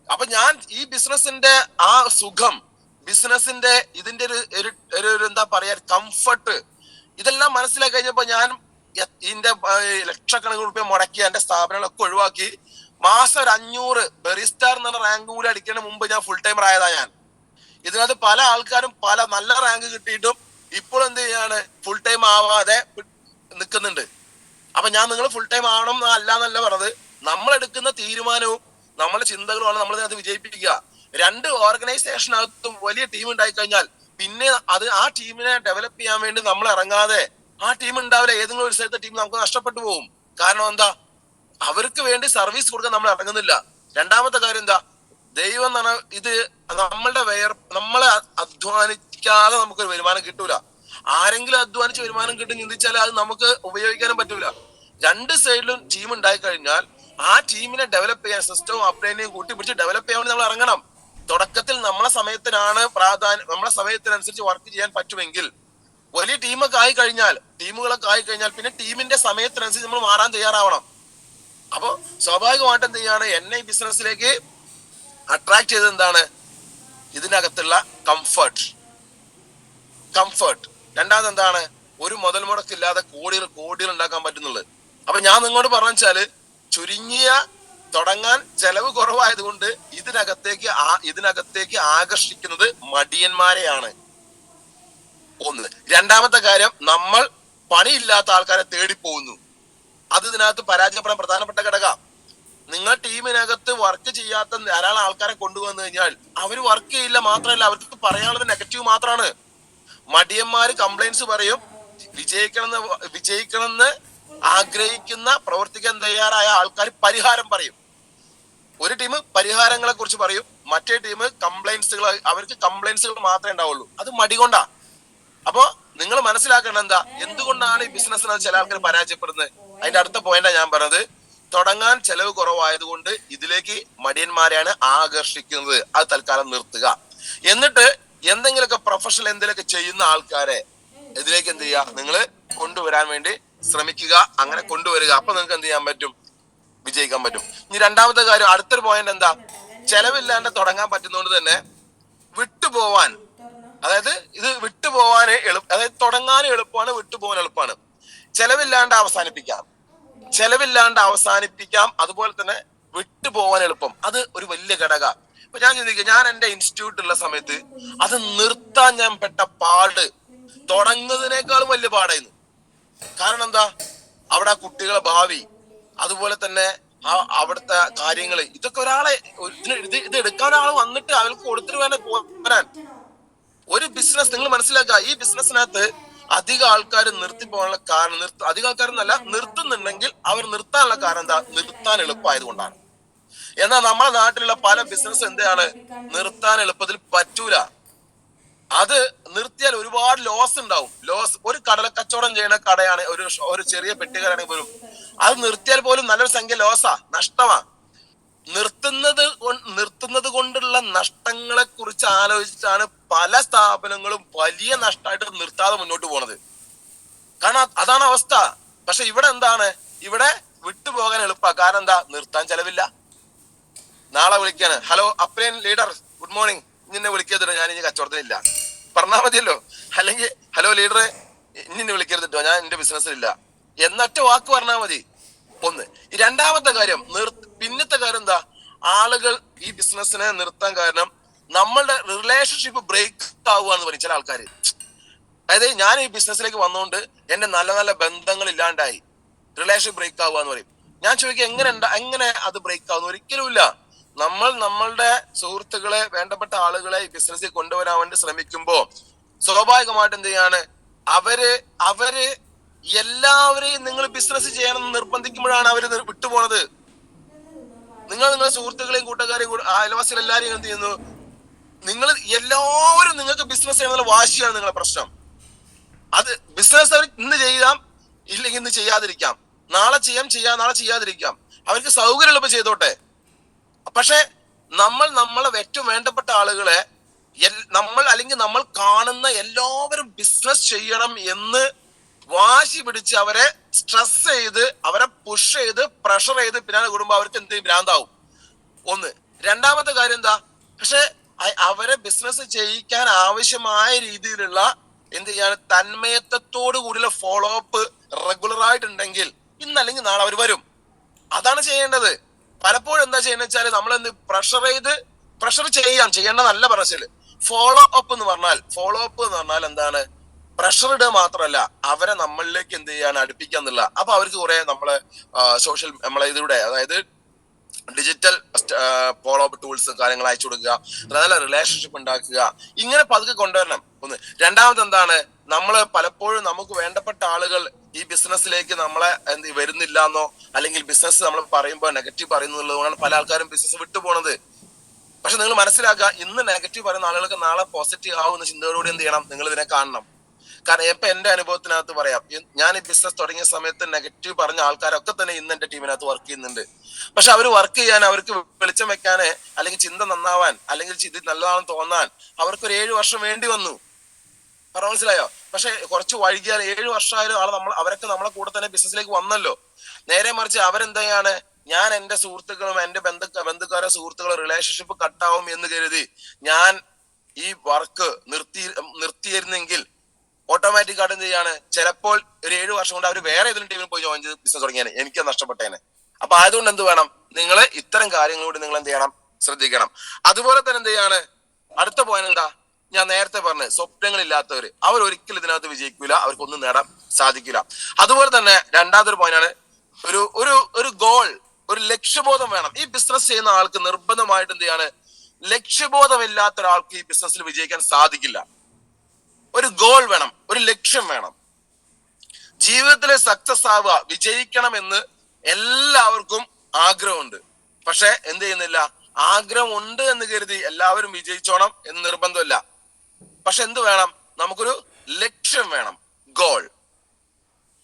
അപ്പൊ ഞാൻ ഈ ബിസിനസിന്റെ ആ സുഖം, ബിസിനസിന്റെ ഇതിന്റെ ഒരു എന്താ പറയാ കംഫർട്ട്, ഇതെല്ലാം മനസ്സിലാക്കി കഴിഞ്ഞപ്പോ ഞാൻ ഇതിന്റെ ലക്ഷക്കണക്കിന് രൂപ മുടക്കി എന്റെ സ്ഥാപനങ്ങളൊക്കെ ഒഴിവാക്കി മാസം ഒരു 500 ബെറിസ്റ്റാർ എന്ന റാങ്ക് കൂടി അടിക്കുന്നതിന് മുമ്പ് ഞാൻ ഫുൾ ടൈമർ ആയതാ. ഞാൻ ഇതിനകത്ത് പല ആൾക്കാരും പല നല്ല റാങ്ക് കിട്ടിയിട്ടും ഇപ്പോൾ എന്ത് ചെയ്യാണ്, ഫുൾ ടൈം ആവാതെ നിൽക്കുന്നുണ്ട്. അപ്പൊ ഞാൻ നിങ്ങൾ ഫുൾ ടൈം ആവണം എന്നല്ല പറഞ്ഞത്, നമ്മൾ എടുക്കുന്ന തീരുമാനവും നമ്മുടെ ചിന്തകളുമാണ് നമ്മൾ ഇതിനകത്ത് വിജയിപ്പിക്കുക. 2 ഓർഗനൈസേഷനകത്തും വലിയ ടീം ഉണ്ടായി കഴിഞ്ഞാൽ പിന്നെ ആ ടീമിനെ ഡെവലപ്പ് ചെയ്യാൻ വേണ്ടി നമ്മൾ ഇറങ്ങാതെ ആ ടീം ഉണ്ടാവില്ല. ഏതെങ്കിലും ഒരു സ്ഥലത്തെ ടീം നമുക്ക് നഷ്ടപ്പെട്ടു പോകും. കാരണം എന്താ, അവർക്ക് വേണ്ടി സർവീസ് കൊടുക്കാൻ നമ്മൾ ഇറങ്ങുന്നില്ല. രണ്ടാമത്തെ കാര്യം എന്താ, ദൈവം എന്ന് പറഞ്ഞാൽ ഇത് നമ്മളെ അധ്വാനിക്കാതെ നമുക്കൊരു വരുമാനം കിട്ടൂല. ആരെങ്കിലും അധ്വാനിച്ച് വരുമാനം കിട്ടും ചിന്തിച്ചാൽ അത് നമുക്ക് ഉപയോഗിക്കാനും പറ്റൂല. 2 സൈഡിലും ടീം ഉണ്ടായി കഴിഞ്ഞാൽ ആ ടീമിനെ ഡെവലപ്പ് ചെയ്യാൻ സിസ്റ്റവും അപ്ലൈനെയും കൂട്ടിപ്പിടിച്ച് ഡെവലപ്പ് ചെയ്യാൻ വേണ്ടി നമ്മൾ ഇറങ്ങണം. തുടക്കത്തിൽ നമ്മളെ സമയത്തിനനുസരിച്ച് വർക്ക് ചെയ്യാൻ പറ്റുമെങ്കിൽ, വലിയ ടീമുകളൊക്കെ ആയി കഴിഞ്ഞാൽ പിന്നെ ടീമിന്റെ സമയത്തിനനുസരിച്ച് നമ്മൾ മാറാൻ തയ്യാറാവണം. അപ്പൊ സ്വാഭാവികമായിട്ട് എന്ത് ചെയ്യാണ്, എന്നെ ഈ ബിസിനസ്സിലേക്ക് അട്രാക്ട് ചെയ്തത് എന്താണ്, ഇതിനകത്തുള്ള കംഫർട്ട്. രണ്ടാമത് എന്താണ്, ഒരു മുതൽ മുടക്കില്ലാതെ കോടികൾ ഉണ്ടാക്കാൻ പറ്റുന്നുള്ളത്. അപ്പൊ ഞാൻ നിങ്ങളോട് പറഞ്ഞാല് ചുരുങ്ങിയ തുടങ്ങാൻ ചെലവ് കുറവായതുകൊണ്ട് ഇതിനകത്തേക്ക് ആകർഷിക്കുന്നത് മടിയന്മാരെയാണ്. ഒന്ന്. രണ്ടാമത്തെ കാര്യം, നമ്മൾ പണിയില്ലാത്ത ആൾക്കാരെ തേടിപ്പോകുന്നു. അത് ഇതിനകത്ത് പരാജയപ്പെടാൻ പ്രധാനപ്പെട്ട ഘടകം. നിങ്ങൾ ടീമിനകത്ത് വർക്ക് ചെയ്യാത്ത ധാരാളം ആൾക്കാരെ കൊണ്ടുവന്നു കഴിഞ്ഞാൽ അവർ വർക്ക് ചെയ്യില്ല. മാത്രമല്ല, അവർക്ക് പറയാനുള്ളത് നെഗറ്റീവ് മാത്രമാണ്. മടിയന്മാര് കംപ്ലൈന്റ്സ് പറയും, വിജയിക്കണമെന്ന് ആഗ്രഹിക്കുന്ന പ്രവർത്തിക്കാൻ തയ്യാറായ ആൾക്കാർ പരിഹാരം പറയും. ഒരു ടീം പരിഹാരങ്ങളെ കുറിച്ച് പറയും, മറ്റേ ടീം അവർക്ക് കംപ്ലൈന്റ്സുകൾ മാത്രമേ ഉണ്ടാവുള്ളൂ. അത് മടി കൊണ്ടാ. അപ്പോ നിങ്ങൾ മനസ്സിലാക്കേണ്ട എന്താ, എന്തുകൊണ്ടാണ് ഈ ബിസിനസ്സിനകത്ത് ചില ആൾക്കാർ പരാജയപ്പെടുന്നത്? അതിന്റെ അടുത്ത പോയിന്റാ ഞാൻ പറഞ്ഞത്. തുടങ്ങാൻ ചെലവ് കുറവായതുകൊണ്ട് ഇതിലേക്ക് മടിയന്മാരെയാണ് ആകർഷിക്കുന്നത്. അത് തൽക്കാലം നിർത്തുക. എന്നിട്ട് എന്തെങ്കിലുമൊക്കെ പ്രൊഫഷണൽ എന്തെങ്കിലുമൊക്കെ ചെയ്യുന്ന ആൾക്കാരെ ഇതിലേക്ക് എന്ത് ചെയ്യുക, നിങ്ങൾ കൊണ്ടുവരാൻ വേണ്ടി ശ്രമിക്കുക. അങ്ങനെ കൊണ്ടുവരിക. അപ്പൊ നിങ്ങൾക്ക് എന്ത് ചെയ്യാൻ പറ്റും, വിജയിക്കാൻ പറ്റും. ഇനി രണ്ടാമത്തെ കാര്യം, അടുത്തൊരു പോയിന്റ് എന്താ, ചെലവില്ലാണ്ട് തുടങ്ങാൻ പറ്റുന്നതുകൊണ്ട് തന്നെ വിട്ടുപോവാൻ, അതായത് ഇത് വിട്ടുപോവാൻ അതായത് തുടങ്ങാനും എളുപ്പമാണ്, വിട്ടുപോകാൻ എളുപ്പമാണ്. ചെലവില്ലാണ്ട് അവസാനിപ്പിക്കാം. അതുപോലെ തന്നെ വിട്ടുപോകാൻ എളുപ്പം. അത് ഒരു വലിയ ഘടക. ഇപ്പൊ ഞാൻ ചിന്തിക്കുക, ഞാൻ എന്റെ ഇൻസ്റ്റിറ്റ്യൂട്ടുള്ള സമയത്ത് അത് നിർത്താൻ ഞാൻ പെട്ട പാട് തുടങ്ങുന്നതിനേക്കാളും വലിയ പാടായിരുന്നു. കാരണം എന്താ, അവിടെ കുട്ടികളെ ഭാവി, അതുപോലെ തന്നെ അവിടുത്തെ കാര്യങ്ങള്, ഇതൊക്കെ ഒരാളെ ഇത് എടുക്കാൻ ഒരാൾ വന്നിട്ട് അവർക്ക് കൊടുത്തിട്ട് വേണം പോരാൻ. ഒരു ബിസിനസ് നിങ്ങൾ മനസ്സിലാക്കുക, ഈ ബിസിനസ്സിനകത്ത് അധികം ആൾക്കാർ നിർത്തിപ്പോകാനുള്ള കാരണം അധികം ആൾക്കാരെന്നല്ല, നിർത്തുന്നുണ്ടെങ്കിൽ അവർ നിർത്താനുള്ള കാരണം എന്താ? നിർത്താൻ എളുപ്പമായതുകൊണ്ടാണ്. എന്നാൽ നമ്മുടെ നാട്ടിലുള്ള പല ബിസിനസ് എന്താണ്? നിർത്താൻ എളുപ്പത്തിൽ പറ്റൂല. അത് നിർത്തിയാൽ ഒരുപാട് ലോസ് ഉണ്ടാവും. ലോസ്. ഒരു കടല കച്ചവടം ചെയ്യുന്ന കടയാണ്, ഒരു ചെറിയ പെട്ടികടയാണെങ്കിൽ പോലും അത് നിർത്തിയാൽ പോലും നല്ലൊരു സംഖ്യ ലോസാ, നഷ്ടമാ. നിർത്തുന്നത് കൊണ്ടുള്ള നഷ്ടങ്ങളെ കുറിച്ച് ആലോചിച്ചിട്ടാണ് പല സ്ഥാപനങ്ങളും വലിയ നഷ്ടമായിട്ട് നിർത്താതെ മുന്നോട്ട് പോണത്. കാരണം അതാണ് അവസ്ഥ. പക്ഷെ ഇവിടെ എന്താണ്? ഇവിടെ വിട്ടുപോകാൻ എളുപ്പമാണ്. കാരണം എന്താ? നിർത്താൻ ചെലവില്ല. നാളെ വിളിക്കാണ്, ഹലോ അപ്രേൻ ലീഡർ, ഗുഡ് മോർണിംഗ്, നിന്നെ വിളിക്കരുതോ, ഞാൻ ഇനി കച്ചവടത്തിലില്ല, പറഞ്ഞാൽ മതിയല്ലോ. അല്ലെങ്കിൽ ഹലോ ലീഡറെ, ഇന്നെ വിളിക്കരുതോ, ഞാൻ എന്റെ ബിസിനസ്സിലില്ല എന്നൊറ്റ വാക്ക് പറഞ്ഞാൽ മതി. ഒന്ന്. രണ്ടാമത്തെ കാര്യം, പിന്നത്തെ കാര്യം എന്താ? ആളുകൾ ഈ ബിസിനസ്സിനെ നിർത്താൻ കാരണം നമ്മളുടെ റിലേഷൻഷിപ്പ് ബ്രേക്ക് ആവുകയെന്ന് പറയും ചില ആൾക്കാർ. അതായത് ഞാൻ ഈ ബിസിനസ്സിലേക്ക് വന്നുകൊണ്ട് എന്റെ നല്ല നല്ല ബന്ധങ്ങൾ ഇല്ലാണ്ടായി, റിലേഷൻ ബ്രേക്ക് ആവുക എന്ന് പറയും. ഞാൻ ചോദിക്കുക, എങ്ങനെ അത് ബ്രേക്ക് ആവുന്നു? ഒരിക്കലും ഇല്ല. നമ്മളുടെ സുഹൃത്തുക്കളെ, വേണ്ടപ്പെട്ട ആളുകളെ ഈ ബിസിനസ്സിൽ കൊണ്ടുവരാൻ വേണ്ടി ശ്രമിക്കുമ്പോ സ്വാഭാവികമായിട്ട് എന്ത് ചെയ്യാണ്? അവര് എല്ലാവരെയും നിങ്ങൾ ബിസിനസ് ചെയ്യണമെന്ന് നിർബന്ധിക്കുമ്പോഴാണ് അവര് വിട്ടുപോണത്. നിങ്ങളുടെ സുഹൃത്തുക്കളെയും കൂട്ടുകാരെയും അയൽവാസികൾ എല്ലാരെയും എന്ത് ചെയ്യുന്നു? എല്ലാവരും നിങ്ങൾക്ക് ബിസിനസ് ചെയ്യാനുള്ള വാശിയാണ് നിങ്ങളുടെ പ്രശ്നം. അത് ബിസിനസ് അവർ ഇന്ന് ചെയ്യാം, ഇല്ലെങ്കിൽ ഇന്ന് ചെയ്യാതിരിക്കാം, നാളെ നാളെ ചെയ്യാതിരിക്കാം, അവർക്ക് സൗകര്യമുള്ളപ്പോ ചെയ്തോട്ടെ. പക്ഷെ നമ്മളെ ഏറ്റവും വേണ്ടപ്പെട്ട ആളുകളെ നമ്മൾ കാണുന്ന എല്ലാവരും ബിസിനസ് ചെയ്യണം എന്ന് വാശി പിടിച്ച് അവരെ സ്ട്രെസ് ചെയ്ത്, അവരെ പുഷ് ചെയ്ത്, പ്രഷർ ചെയ്ത് പിന്നാലെ കൂടുമ്പോ അവർക്ക് എന്ത് ഭ്രാന്താവും. ഒന്ന്. രണ്ടാമത്തെ കാര്യം എന്താ? പക്ഷെ അവരെ ബിസിനസ് ചെയ്യിക്കാൻ ആവശ്യമായ രീതിയിലുള്ള എന്ത് ചെയ്യാണ്, തന്മയത്വത്തോടു കൂടിയുള്ള ഫോളോ അപ്പ് റെഗുലർ ആയിട്ടുണ്ടെങ്കിൽ ഇന്നല്ലെങ്കിൽ നാളെ അവർ വരും. അതാണ് ചെയ്യേണ്ടത്. പലപ്പോഴും എന്താ ചെയ്യുന്നത് വെച്ചാൽ നമ്മളെന്ത് പ്രഷർ ചെയ്യേണ്ട നല്ല പറച്ചില്. ഫോളോ അപ്പ് എന്ന് പറഞ്ഞാൽ എന്താണ്? പ്രഷർ ഇടുക മാത്രമല്ല, അവരെ നമ്മളിലേക്ക് എന്ത് ചെയ്യാൻ അടുപ്പിക്കാന്നുള്ള. അപ്പൊ അവർക്ക് കുറെ നമ്മളെ ഇതിലൂടെ, അതായത് ഡിജിറ്റൽ ഫോളോ അപ്പ് ടൂൾസ് കാര്യങ്ങൾ അയച്ചു കൊടുക്കുക, നല്ല റിലേഷൻഷിപ്പ് ഉണ്ടാക്കുക, ഇങ്ങനെ പതുക്കെ കൊണ്ടുവരണം. ഒന്ന്. രണ്ടാമത് എന്താണ്? പലപ്പോഴും നമുക്ക് വേണ്ടപ്പെട്ട ആളുകൾ ഈ ബിസിനസ്സിലേക്ക് നമ്മളെ വരുന്നില്ല എന്നോ, അല്ലെങ്കിൽ ബിസിനസ് നമ്മൾ പറയുമ്പോൾ നെഗറ്റീവ് പറയുന്നതുകൊണ്ടാണ് പല ആൾക്കാരും ബിസിനസ് വിട്ടുപോണത്. പക്ഷെ നിങ്ങൾ മനസ്സിലാക്കുക, ഇന്ന് നെഗറ്റീവ് പറയുന്ന ആളുകൾക്ക് നാളെ പോസിറ്റീവ് ആവുന്ന ചിന്തയോടുകൂടി എന്ത് ചെയ്യണം? നിങ്ങൾ ഇതിനെ കാണണം. കാരണം ഇപ്പൊ എന്റെ അനുഭവത്തിനകത്ത് പറയാം, ഞാൻ ഈ ബിസിനസ് തുടങ്ങിയ സമയത്ത് നെഗറ്റീവ് പറഞ്ഞ ആൾക്കാരൊക്കെ തന്നെ ഇന്ന് എന്റെ ടീമിനകത്ത് വർക്ക് ചെയ്യുന്നുണ്ട്. പക്ഷെ അവർ വർക്ക് ചെയ്യാൻ, അവർക്ക് വെളിച്ചം വെക്കാന്, അല്ലെങ്കിൽ ചിന്ത നന്നാവാൻ, അല്ലെങ്കിൽ ഇത് നല്ലതാണെന്ന് തോന്നാൻ അവർക്ക് ഒരു 7 വർഷം വേണ്ടി വന്നു. പറഞ്ഞ മനസ്സിലായോ? പക്ഷെ കുറച്ച് വൈകിയാൽ 7 വർഷമായാലും അവരൊക്കെ നമ്മളെ കൂടെ തന്നെ ബിസിനസ്സിലേക്ക് വന്നല്ലോ. നേരെ മറിച്ച് അവരെന്താണ്? ഞാൻ എന്റെ സുഹൃത്തുക്കളും എന്റെ ബന്ധുക്കാരെ സുഹൃത്തുക്കളും റിലേഷൻഷിപ്പ് കട്ടാവും എന്ന് കരുതി ഞാൻ ഈ വർക്ക് നിർത്തിയിരുന്നെങ്കിൽ ഓട്ടോമാറ്റിക് ആയിട്ട് എന്ത് ചെയ്യാണ്? ചിലപ്പോൾ ഒരു 7 വർഷം കൊണ്ട് അവർ വേറെ ഏതെങ്കിലും ടീമിൽ പോയി ജോയിൻ ചെയ്ത് ബിസിനസ് തുടങ്ങിയാണ്, എനിക്ക് നഷ്ടപ്പെട്ടേനെ. അപ്പൊ ആയതുകൊണ്ട് എന്ത് വേണം? നിങ്ങൾ ഇത്തരം കാര്യങ്ങളോട് നിങ്ങൾ എന്ത് ചെയ്യണം? ശ്രദ്ധിക്കണം. അതുപോലെ തന്നെ എന്ത് ചെയ്യാണ്? അടുത്ത പോയിന്റ് എന്താ? ഞാൻ നേരത്തെ പറഞ്ഞ സ്വപ്നങ്ങളില്ലാത്തവര് അവർ ഒരിക്കലും ഇതിനകത്ത് വിജയിക്കൂല, അവർക്കൊന്നും നേടാൻ സാധിക്കില്ല. അതുപോലെ തന്നെ രണ്ടാമതൊരു പോയിന്റാണ്, ഒരു ഗോൾ, ഒരു ലക്ഷ്യബോധം വേണം. ഈ ബിസിനസ് ചെയ്യുന്ന ആൾക്ക് നിർബന്ധമായിട്ട് എന്ത് ചെയ്യാണ്? ലക്ഷ്യബോധമില്ലാത്ത ഒരാൾക്ക് ഈ ബിസിനസ്സിൽ വിജയിക്കാൻ സാധിക്കില്ല. ഒരു ഗോൾ വേണം, ഒരു ലക്ഷ്യം വേണം. ജീവിതത്തിൽ സക്സസ് ആവുക, വിജയിക്കണം എന്ന് എല്ലാവർക്കും ആഗ്രഹമുണ്ട്. പക്ഷെ എന്ത് ചെയ്യുന്നില്ല? ആഗ്രഹം ഉണ്ട് എന്ന് കരുതി എല്ലാവരും വിജയിച്ചോണം എന്ന് നിർബന്ധമില്ല. പക്ഷെ എന്ത് വേണം? നമുക്കൊരു ലക്ഷ്യം വേണം, ഗോൾ,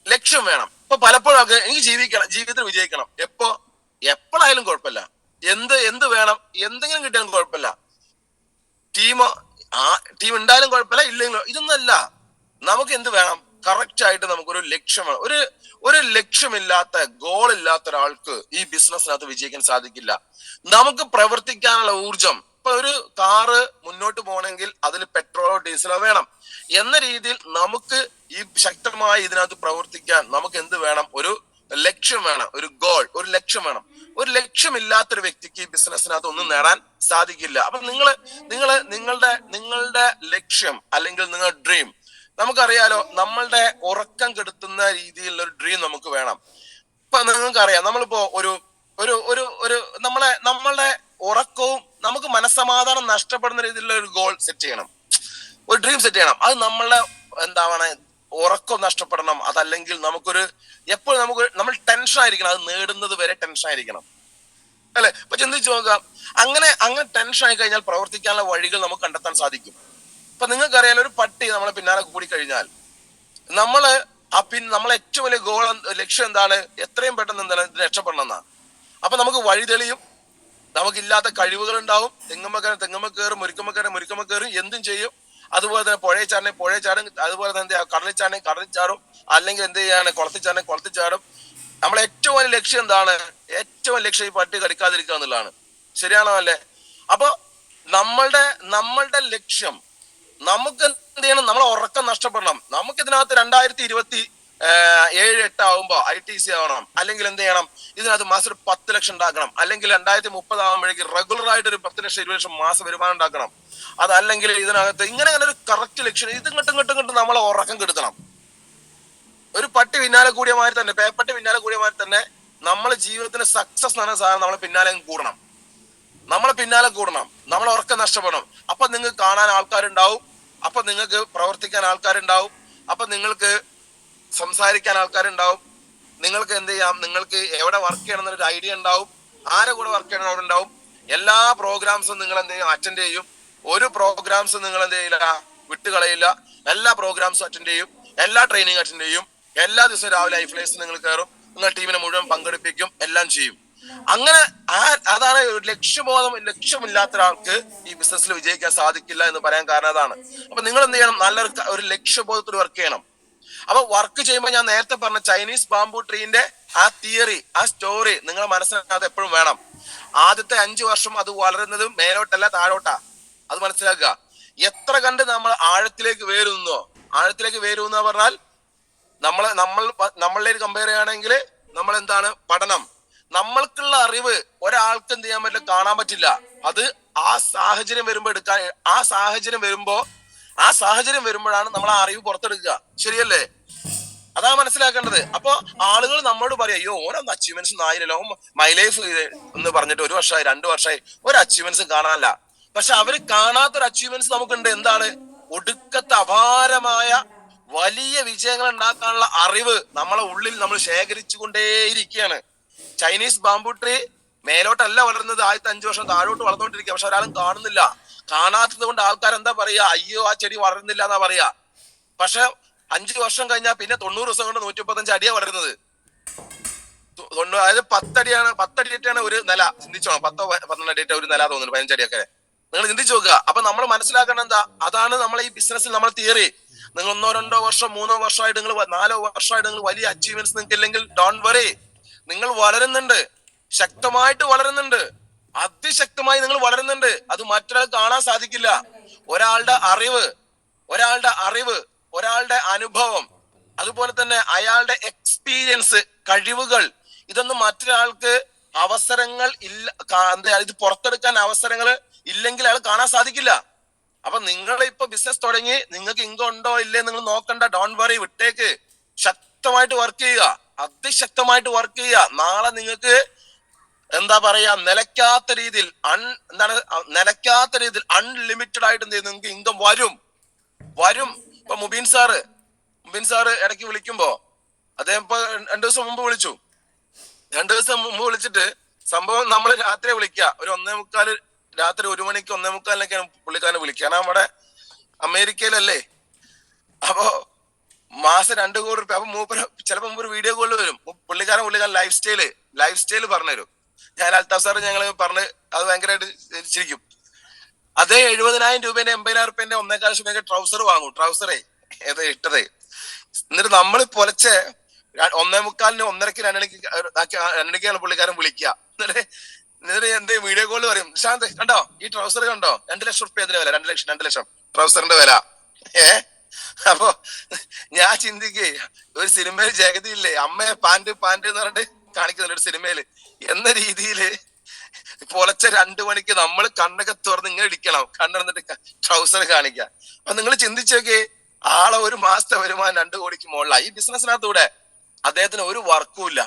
ലക്ഷ്യം വേണം. ഇപ്പൊ പലപ്പോഴും എനിക്ക് ജീവിതത്തിൽ വിജയിക്കണം, എപ്പോഴായാലും കുഴപ്പമില്ല, എന്ത് വേണം, എന്തെങ്കിലും കിട്ടിയാലും കുഴപ്പമില്ല, ടീം ഉണ്ടായാലും കുഴപ്പമില്ല, ഇല്ലെങ്കിലും, ഇതൊന്നല്ല. നമുക്ക് എന്ത് വേണം? കറക്റ്റ് ആയിട്ട് നമുക്കൊരു ലക്ഷ്യം വേണം. ഒരു ലക്ഷ്യമില്ലാത്ത, ഗോൾ ഇല്ലാത്ത ഒരാൾക്ക് ഈ ബിസിനസ്സിനകത്ത് വിജയിക്കാൻ സാധിക്കില്ല. നമുക്ക് പ്രവർത്തിക്കാനുള്ള ഊർജം, ഇപ്പൊ ഒരു കാറ് മുന്നോട്ട് പോകണമെങ്കിൽ അതിൽ പെട്രോളോ ഡീസലോ വേണം എന്ന രീതിയിൽ നമുക്ക് ഈ ശക്തമായി ഇതിനകത്ത് പ്രവർത്തിക്കാൻ നമുക്ക് എന്ത് വേണം? ഒരു ലക്ഷ്യം വേണം, ഒരു ഗോൾ, ഒരു ലക്ഷ്യം വേണം. ഒരു ലക്ഷ്യമില്ലാത്തൊരു വ്യക്തിക്ക് ഈ ബിസിനസ്സിനകത്ത് ഒന്നും നേടാൻ സാധിക്കില്ല. അപ്പൊ നിങ്ങളുടെ ലക്ഷ്യം അല്ലെങ്കിൽ നിങ്ങളുടെ ഡ്രീം, നമുക്കറിയാലോ, നമ്മളുടെ ഉറക്കം കെടുത്തുന്ന രീതിയിലുള്ള ഒരു ഡ്രീം നമുക്ക് വേണം. ഇപ്പൊ നിങ്ങൾക്കറിയാം, നമ്മളിപ്പോ നമ്മളുടെ ഉറക്കവും നമുക്ക് മനസ്സമാധാനം നഷ്ടപ്പെടുന്ന രീതിയിലുള്ള ഒരു ഗോൾ സെറ്റ് ചെയ്യണം, ഒരു ഡ്രീം സെറ്റ് ചെയ്യണം. അത് നമ്മളുടെ ഉറക്കം നഷ്ടപ്പെടണം, അതല്ലെങ്കിൽ നമുക്കൊരു എപ്പോഴും നമ്മൾ ടെൻഷൻ ആയിരിക്കണം, അത് നേടുന്നത് വരെ ടെൻഷൻ ആയിരിക്കണം, അല്ലെ? ഇപ്പൊ ചിന്തിച്ചു നോക്കാം, അങ്ങനെ ടെൻഷൻ ആയി കഴിഞ്ഞാൽ പ്രവർത്തിക്കാനുള്ള വഴികൾ നമുക്ക് കണ്ടെത്താൻ സാധിക്കും. ഇപ്പൊ നിങ്ങൾക്കറിയാലോ, ഒരു പട്ടി നമ്മളെ പിന്നാലെ കൂടി കഴിഞ്ഞാൽ നമ്മള് നമ്മളെ ഏറ്റവും വലിയ ഗോൾ, ലക്ഷ്യം എന്താണ്? എത്രയും പെട്ടെന്ന് എന്താണ് രക്ഷപ്പെടണം എന്നാ. അപ്പൊ നമുക്ക് വഴി തെളിയും, നമുക്കില്ലാത്ത കഴിവുകൾ ഉണ്ടാവും. തെങ്ങുമ്മ കയറും, മുരിക്കമ്മ കയറും, എന്തും ചെയ്യും. അതുപോലെ തന്നെ പുഴയിൽ ചാടും, അതുപോലെ തന്നെ കടലിൽ ചാടും, അല്ലെങ്കിൽ എന്ത് ചെയ്യാണ്, കുളത്തിൽ ചാടും. നമ്മളെ ഏറ്റവും വലിയ ലക്ഷ്യം എന്താണ്? ഏറ്റവും വലിയ ലക്ഷ്യം ഈ പട്ടി കടിക്കാതിരിക്കുക എന്നുള്ളതാണ്. ശരിയാണോ അല്ലേ? അപ്പൊ നമ്മളുടെ ലക്ഷ്യം, നമുക്ക് എന്ത് ചെയ്യണം? നമ്മളെ ഉറക്കം നഷ്ടപ്പെടണം. നമുക്ക് ഇതിനകത്ത് 2027-8 ആവുമ്പോ ITC ആവണം, അല്ലെങ്കിൽ എന്ത് ചെയ്യണം, ഇതിനകത്ത് മാസം 10 ലക്ഷം ഉണ്ടാക്കണം, അല്ലെങ്കിൽ 2030 ആകുമ്പോഴേക്ക് റെഗുലർ ആയിട്ട് ഒരു 10 ലക്ഷം 20 ലക്ഷം മാസം വരുമാനം ഉണ്ടാക്കണം. അതല്ലെങ്കിൽ ഇതിനകത്ത് ഇങ്ങനെ ഒരു കറക്റ്റ് ലക്ഷ്യം. ഇങ്ങോട്ടും നമ്മളെ ഉറക്കം കെടുത്തണം. ഒരു പട്ടി പിന്നാലെ കൂടിയ മാതിരി തന്നെ, പേപ്പട്ടി പിന്നാലെ കൂടിയ മാതിരി തന്നെ നമ്മളെ ജീവിതത്തിന് സക്സസ് എന്ന് പറയുന്ന സാധനം നമ്മളെ പിന്നാലെ കൂടണം. നമ്മളെ ഉറക്കം നഷ്ടപ്പെടണം. അപ്പൊ നിങ്ങൾക്ക് കാണാൻ ആൾക്കാരുണ്ടാവും, അപ്പൊ നിങ്ങൾക്ക് പ്രവർത്തിക്കാൻ ആൾക്കാരുണ്ടാവും, അപ്പൊ നിങ്ങൾക്ക് സംസാരിക്കാൻ ആൾക്കാരുണ്ടാവും, നിങ്ങൾക്ക് എന്ത് ചെയ്യാം, നിങ്ങൾക്ക് എവിടെ വർക്ക് ചെയ്യണം എന്നൊരു ഐഡിയ ഉണ്ടാവും, ആരെ കൂടെ വർക്ക് ചെയ്യണം അവിടെ ഉണ്ടാവും. എല്ലാ പ്രോഗ്രാംസും നിങ്ങൾ എന്ത് ചെയ്യും? അറ്റൻഡ് ചെയ്യും. ഒരു പ്രോഗ്രാംസും നിങ്ങൾ എന്ത് ചെയ്യില്ല, വിട്ടുകളയില്ല. എല്ലാ പ്രോഗ്രാംസും അറ്റൻഡ് ചെയ്യും, എല്ലാ ട്രെയിനിങ് അറ്റൻഡ് ചെയ്യും. എല്ലാ ദിവസവും രാവിലെ ലൈഫ് ലൈസ് നിങ്ങൾ കയറും, നിങ്ങൾ ടീമിനെ മുഴുവൻ പങ്കെടുപ്പിക്കും, എല്ലാം ചെയ്യും. അങ്ങനെ അതാണ് ഒരു ലക്ഷ്യമില്ലാത്ത ഒരാൾക്ക് ഈ ബിസിനസ്സിൽ വിജയിക്കാൻ സാധിക്കില്ല എന്ന് പറയാൻ കാരണം അതാണ്. അപ്പൊ നിങ്ങൾ എന്ത് ചെയ്യണം? നല്ലൊരു ലക്ഷ്യബോധത്തിൽ വർക്ക് ചെയ്യണം. അപ്പൊ വർക്ക് ചെയ്യുമ്പോൾ ഞാൻ നേരത്തെ പറഞ്ഞ ചൈനീസ് ബാംബു ട്രീന്റെ ആ തിയറി, ആ സ്റ്റോറി നിങ്ങൾ മനസ്സിലാക്കാതെ എപ്പോഴും വേണം. ആദ്യത്തെ 5 വർഷം അത് വളരുന്നത് മേലോട്ടല്ല താഴോട്ടാ, അത് മനസ്സിലാക്കുക. എത്ര കണ്ട് നമ്മൾ ആഴത്തിലേക്ക് വേരുന്നോ പറഞ്ഞാൽ നമ്മളിലേക്ക് കമ്പയർ ചെയ്യുകയാണെങ്കിൽ നമ്മൾ എന്താണ്? പഠനം. നമ്മൾക്കുള്ള അറിവ് ഒരാൾക്ക് എന്ത് ചെയ്യാൻ പറ്റില്ല, കാണാൻ പറ്റില്ല. അത് ആ സാഹചര്യം വരുമ്പോഴാണ് നമ്മൾ ആ അറിവ് പുറത്തെടുക്കുക. ശരിയല്ലേ? അതാണ് മനസ്സിലാക്കേണ്ടത്. അപ്പൊ ആളുകൾ നമ്മളോട് പറയും, അയ്യോ ഓരോന്ന് അച്ചീവ്മെന്റ്സ് ആയില്ലല്ലോ, മൈ ലൈഫ് എന്ന് പറഞ്ഞിട്ട് 1 വർഷമായി 2 വർഷമായി ഒരു അച്ചീവ്മെന്റ്സ് കാണാനല്ല. പക്ഷെ അവര് കാണാത്തൊരു അച്ചീവ്മെന്റ്സ് നമുക്കുണ്ട്. എന്താണ്? ഒടുക്കത്തെ അപാരമായ വലിയ വിജയങ്ങൾ ഉണ്ടാക്കാനുള്ള അറിവ് നമ്മളെ ഉള്ളിൽ നമ്മൾ ശേഖരിച്ചു കൊണ്ടേയിരിക്കുകയാണ്. ചൈനീസ് ബാംബു ട്രീ മേലോട്ടല്ല വളരുന്നത്, ആദ്യത്തെ 5 വർഷം താഴോട്ട് വളർന്നുകൊണ്ടിരിക്കുക. പക്ഷെ ഒരാളും കാണുന്നില്ല. കാണാത്തത് കൊണ്ട് ആൾക്കാർ എന്താ പറയാ? അയ്യോ ആ ചെടി വളരുന്നില്ല എന്നാ പറയാ. പക്ഷെ 5 വർഷം കഴിഞ്ഞാൽ പിന്നെ 90 ദിവസം കൊണ്ട് 135 അടിയാ വളരുന്നത്. അതായത് 10 അടിയായിട്ടാണ് ഒരു നില. ചിന്തിച്ചോണം, 10-12 അടിയായിട്ട് ഒരു നില തോന്നുന്നു, 15 അടിയൊക്കെ. നിങ്ങൾ ചിന്തിച്ചു നോക്കുക. അപ്പൊ നമ്മൾ മനസ്സിലാക്കണം എന്താ? അതാണ് നമ്മളെ ഈ ബിസിനസ്സിൽ നമ്മൾ തിയറി. നിങ്ങൾ 1-2 വർഷം 3 വർഷമായിട്ട്, നിങ്ങൾ 4 വർഷമായിട്ട് നിങ്ങൾ വലിയ അച്ചീവ്മെന്റ്സ് നിങ്ങൾക്ക് ഇല്ലെങ്കിൽ ഡോണ്ട് വറി. നിങ്ങൾ വളരുന്നുണ്ട്, ശക്തമായിട്ട് വളരുന്നുണ്ട്, അതിശക്തമായി നിങ്ങൾ വളരുന്നുണ്ട്. അത് മറ്റൊരാൾ കാണാൻ സാധിക്കില്ല. ഒരാളുടെ അറിവ്, ഒരാളുടെ അനുഭവം, അതുപോലെ തന്നെ അയാളുടെ എക്സ്പീരിയൻസ്, കഴിവുകൾ, ഇതൊന്നും മറ്റൊരാൾക്ക് അവസരങ്ങൾ ഇല്ല. ഇത് പുറത്തെടുക്കാൻ അവസരങ്ങൾ ഇല്ലെങ്കിൽ അയാൾ കാണാൻ സാധിക്കില്ല. അപ്പൊ നിങ്ങൾ ഇപ്പൊ ബിസിനസ് തുടങ്ങി, നിങ്ങൾക്ക് ഇൻകം ഉണ്ടോ ഇല്ലേ നിങ്ങൾ നോക്കണ്ട, ഡോണ്ട് വറി, വിട്ടേക്ക്. ശക്തമായിട്ട് വർക്ക് ചെയ്യുക, അതിശക്തമായിട്ട് വർക്ക് ചെയ്യുക. നാളെ നിങ്ങൾക്ക് എന്താ പറയാ, നിലയ്ക്കാത്ത രീതിയിൽ അൺലിമിറ്റഡ് ആയിട്ട് എന്ത് ചെയ്യും, നിങ്ങൾക്ക് ഇൻകം വരും. ഇപ്പൊ മുബീൻ സാറ് ഇടയ്ക്ക് വിളിക്കുമ്പോ, അദ്ദേഹം ഇപ്പൊ 2 ദിവസം മുമ്പ് വിളിച്ചു. 2 ദിവസം മുമ്പ് വിളിച്ചിട്ട് സംഭവം നമ്മൾ രാത്രി വിളിക്കുക, ഒരു 1:45 രാത്രി 1 മണിക്ക് 1:45 പുള്ളിക്കാരനെ വിളിക്കുക. കാരണം നമ്മുടെ അമേരിക്കയിലല്ലേ. അപ്പൊ മാസം 2 കോടി രൂപ. അപ്പൊ ചിലപ്പോ ഒരു വീഡിയോ കോളിൽ വരും. പുള്ളിക്കാരൻ ലൈഫ് സ്റ്റൈല് പറഞ്ഞുതരും. ഞാൻ അൽത്താഫ് സാറ് ഞങ്ങൾ പറഞ്ഞ് അത് ഭയങ്കരമായിട്ട് ചിരിക്കും. അതേ 70,000 രൂപേന്റെ 80,000 രൂപേന്റെ 1.25 ലക്ഷം ട്രൗസർ വാങ്ങും. ട്രൗസറേ ഇട്ടതേ. എന്നിട്ട് നമ്മൾ പൊലച്ച് 1:45 1:30 2 പുള്ളിക്കാരൻ വിളിക്കുക. എന്നിട്ട് എന്റെ വീഡിയോ കോള് പറയും, ശാന്ത് കണ്ടോ ഈ ട്രൗസർ കണ്ടോ, 2 ലക്ഷം റുപ്യ അതിന്റെ വില, 2 ലക്ഷം ട്രൗസറിന്റെ വില. അപ്പൊ ഞാൻ ചിന്തിക്കേ, ഒരു സിനിമയിൽ ജഗതി ഇല്ലേ, അമ്മയെ പാന്റ് എന്ന് പറഞ്ഞിട്ട് കാണിക്കുന്നുണ്ട് ഒരു സിനിമയില് എന്ന രീതിയില് പൊലച്ച 2 മണിക്ക് നമ്മൾ കണ്ണൊക്കെ തുറന്ന് ഇങ്ങനെ ഇടിക്കണം, കണ്ണിറന്നിട്ട് ട്രൗസർ കാണിക്കുക. അപ്പൊ നിങ്ങൾ ചിന്തിച്ചോക്കെ, ആളെ ഒരു മാസത്തെ വരുമാനം 2 കോടിക്ക് മുകളിലായി. ഈ ബിസിനസ്സിനകത്തൂടെ അദ്ദേഹത്തിന് ഒരു വർക്കും ഇല്ല.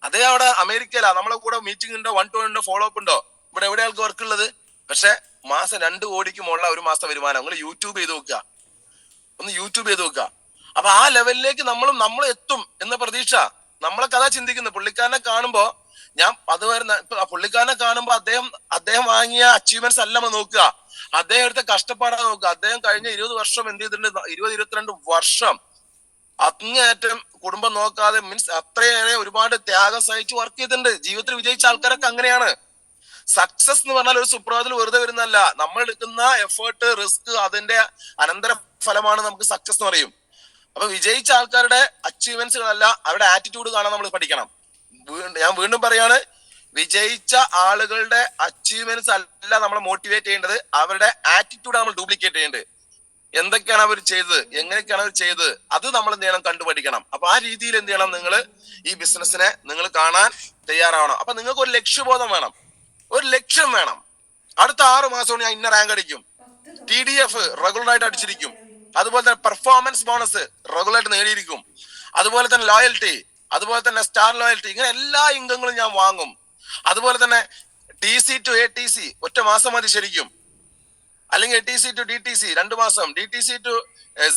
അതേ അവിടെ അമേരിക്കയിലാ, നമ്മളെ കൂടെ മീറ്റിംഗ് ഉണ്ടോ, 1-to-1 ഉണ്ടോ, ഫോളോ അപ്പ് ഉണ്ടോ? ഇവിടെ എവിടെ ആൾക്ക് വർക്ക് ഉള്ളത്? പക്ഷെ മാസം 2 കോടിക്ക് മുകളില ഒരു മാസത്തെ വരുമാനം. നിങ്ങൾ യൂട്യൂബ് ചെയ്ത് നോക്കുക. അപ്പൊ ആ ലെവലിലേക്ക് നമ്മൾ എത്തും എന്ന പ്രതീക്ഷ. നമ്മളെ കഥ ചിന്തിക്കുന്നത് പുള്ളിക്കാരനെ കാണുമ്പോ ഞാൻ അതുവരെ പുള്ളിക്കാരനെ കാണുമ്പോ അദ്ദേഹം വാങ്ങിയ അച്ചീവ്മെന്റ്സ് അല്ല നമ്മൾ നോക്കുക, അദ്ദേഹം എടുത്ത കഷ്ടപ്പാടാ നോക്കുക. അദ്ദേഹം കഴിഞ്ഞ 20 വർഷം എന്ത് ചെയ്തിട്ടുണ്ട്? 22 വർഷം അങ്ങേയറ്റം കുടുംബം നോക്കാതെ, മീൻസ് അത്രയേറെ ഒരുപാട് ത്യാഗം സഹിച്ച് വർക്ക് ചെയ്തിട്ടുണ്ട്. ജീവിതത്തിൽ വിജയിച്ച ആൾക്കാരൊക്കെ അങ്ങനെയാണ്. സക്സസ് എന്ന് പറഞ്ഞാൽ ഒരു സുപ്രഭാതത്തിൽ വെറുതെ വരുന്നല്ല. നമ്മൾ എടുക്കുന്ന എഫേർട്ട്, റിസ്ക്, അതിന്റെ അനന്തര ഫലമാണ് നമുക്ക് സക്സസ് എന്ന് പറയും. അപ്പൊ വിജയിച്ച ആൾക്കാരുടെ അച്ചീവ്മെന്റ്സുകളല്ല, അവരുടെ ആറ്റിറ്റ്യൂഡ് കാണാൻ നമ്മൾ പഠിക്കണം. ഞാൻ വീണ്ടും പറയാണ്, വിജയിച്ച ആളുകളുടെ അച്ചീവ്മെന്റ്സ് അല്ല നമ്മളെ മോട്ടിവേറ്റ് ചെയ്യേണ്ടത്, അവരുടെ ആറ്റിറ്റ്യൂഡ് നമ്മൾ ഡ്യൂപ്ലിക്കേറ്റ് ചെയ്യേണ്ടത്. എന്തൊക്കെയാണ് അവർ ചെയ്തത്, എങ്ങനെയൊക്കെയാണ് അവർ ചെയ്തത്, അത് നമ്മൾ എന്ത് ചെയ്യണം? കണ്ടുപഠിക്കണം. അപ്പൊ ആ രീതിയിൽ എന്ത് ചെയ്യണം? നിങ്ങൾ ഈ ബിസിനസ്സിനെ നിങ്ങൾ കാണാൻ തയ്യാറാവണം. അപ്പൊ നിങ്ങൾക്ക് ഒരു ലക്ഷ്യബോധം വേണം, ഒരു ലക്ഷ്യം വേണം. അടുത്ത 6 മാസം ഞാൻ ഇന്ന റാങ്ക് അടിക്കും, TDF റെഗുലർ ആയിട്ട് അടിച്ചിരിക്കും, അതുപോലെ തന്നെ പെർഫോമൻസ് ബോണസ് റെഗുലർ ആയിട്ട് നേടിയിരിക്കും, അതുപോലെ തന്നെ ലോയൽറ്റി, അതുപോലെ തന്നെ സ്റ്റാർ ലോയൽറ്റി, ഇങ്ങനെ എല്ലാ ഇൻകങ്ങളും ഞാൻ വാങ്ങും. അതുപോലെ തന്നെ TC to ATC ഒറ്റ മാസം മതി ശരിക്കും, അല്ലെങ്കിൽ ATC to DTC 2 മാസം, DTC to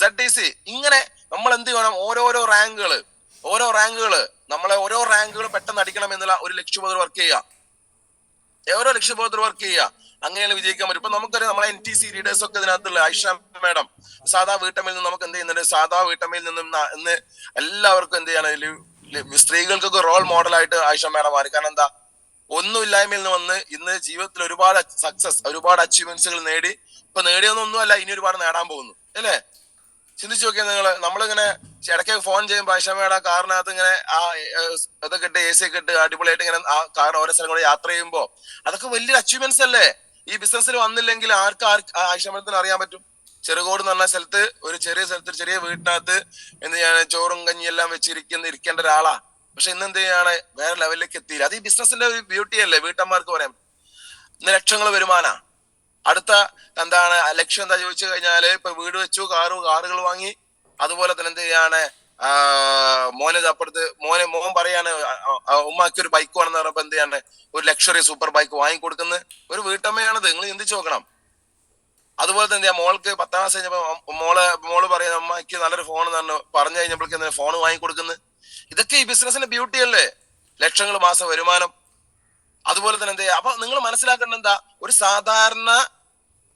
ZTC. ഇങ്ങനെ നമ്മൾ എന്ത് ചെയ്യണം? ഓരോ റാങ്കുകള് നമ്മളെ ഓരോ റാങ്കുകൾ പെട്ടെന്ന് അടിക്കണം എന്നുള്ള ഒരു ലക്ഷ്യബോധം വർക്ക് ചെയ്യുക, ഓരോ ലക്ഷ്യബോധത്തിൽ വർക്ക് ചെയ്യുക. അങ്ങനെയാണ് വിജയിക്കാൻ പറ്റും. ഇപ്പൊ നമുക്കറിയാം, നമ്മളെ NTC ലീഡേഴ്സ് ഒക്കെ ഇതിനകത്തുള്ള ആയിഷ മാഡം സാധാ വീട്ടമ്മയിൽ നിന്ന് നമുക്ക് എന്ത് ചെയ്യുന്നുണ്ട്? സാധാ വീട്ടമ്മയിൽ നിന്നും ഇന്ന് എല്ലാവർക്കും എന്ത് ചെയ്യണം? സ്ത്രീകൾക്കൊക്കെ റോൾ മോഡലായിട്ട് ആയിഷ മാഡം മാറി. കാരണം എന്താ? ഒന്നുമില്ലായ്മയിൽ നിന്ന് വന്ന് ഇന്ന് ജീവിതത്തിൽ ഒരുപാട് സക്സസ്, ഒരുപാട് അച്ചീവ്മെന്റ്സുകൾ നേടി. ഇപ്പൊ നേടിയൊന്നൊന്നുമല്ല, ഇനി ഒരുപാട് നേടാൻ പോകുന്നു അല്ലേ? ചിന്തിച്ചു നോക്കിയാൽ നമ്മളിങ്ങനെ ഇടയ്ക്ക് ഫോൺ ചെയ്യുമ്പോൾ ആയിഷമ്മയുടെ കാറിനകത്ത് ഇങ്ങനെ ഇതൊക്കെ ഇട്ട് AC ഒക്കെ ഇട്ട് അടിപൊളിയായിട്ട് ഇങ്ങനെ ആ കാർ ഓരോ സ്ഥലങ്ങളിൽ യാത്ര ചെയ്യുമ്പോൾ അതൊക്കെ വലിയൊരു അച്ചീവ്മെന്റ്സ് അല്ലേ? ഈ ബിസിനസ്സിൽ വന്നില്ലെങ്കിൽ ആർക്ക് ആയിഷമ്മത്തിന് അറിയാൻ പറ്റും? ചെറുകോട് എന്ന് പറഞ്ഞ സ്ഥലത്ത്, ഒരു ചെറിയ വീട്ടിനകത്ത് എന്ത് ചെയ്യാണ്? ചോറും കഞ്ഞിയെല്ലാം ഇരിക്കേണ്ട ഒരാളാ. പക്ഷെ ഇന്ന് എന്ത് ചെയ്യാണ്? വേറെ ലെവലിലേക്ക് എത്തിയില്ല. അത് ഈ ബിസിനസിന്റെ ഒരു ബ്യൂട്ടി അല്ലേ? വീട്ടമ്മമാർക്ക് പറയാം, ഇന്ന് ലക്ഷങ്ങൾ വരുമാനാ. അടുത്ത എന്താണ് ലക്ഷ്യം എന്താ ചോദിച്ചു കഴിഞ്ഞാല്, ഇപ്പൊ വീട് വെച്ചു, കാറുകൾ വാങ്ങി. അതുപോലെ തന്നെ എന്ത് ചെയ്യാണ്? മോൻ പറയാണ് ഉമ്മാക്ക് ഒരു ബൈക്ക് വേണമെന്ന് പറഞ്ഞപ്പോ എന്ത് ചെയ്യാണ്? ഒരു ലക്ഷറി സൂപ്പർ ബൈക്ക് വാങ്ങിക്കൊടുക്കുന്നത് ഒരു വീട്ടമ്മയാണത്. നിങ്ങൾ ചിന്തിച്ചു നോക്കണം. അതുപോലെ തന്നെ മോൾക്ക് 10ാം ക്ലാസ് കഴിഞ്ഞപ്പോ മോള് പറയുന്ന അമ്മയ്ക്ക് നല്ലൊരു ഫോൺ പറഞ്ഞു കഴിഞ്ഞപ്പോഴേക്ക് ഫോൺ വാങ്ങിക്കൊടുക്കുന്നത്. ഇതൊക്കെ ഈ ബിസിനസിന്റെ ബ്യൂട്ടി അല്ലേ? ലക്ഷങ്ങൾ മാസം വരുമാനം. അതുപോലെ തന്നെ എന്ത് ചെയ്യാ? അപ്പൊ നിങ്ങൾ മനസ്സിലാക്കേണ്ട എന്താ? ഒരു സാധാരണ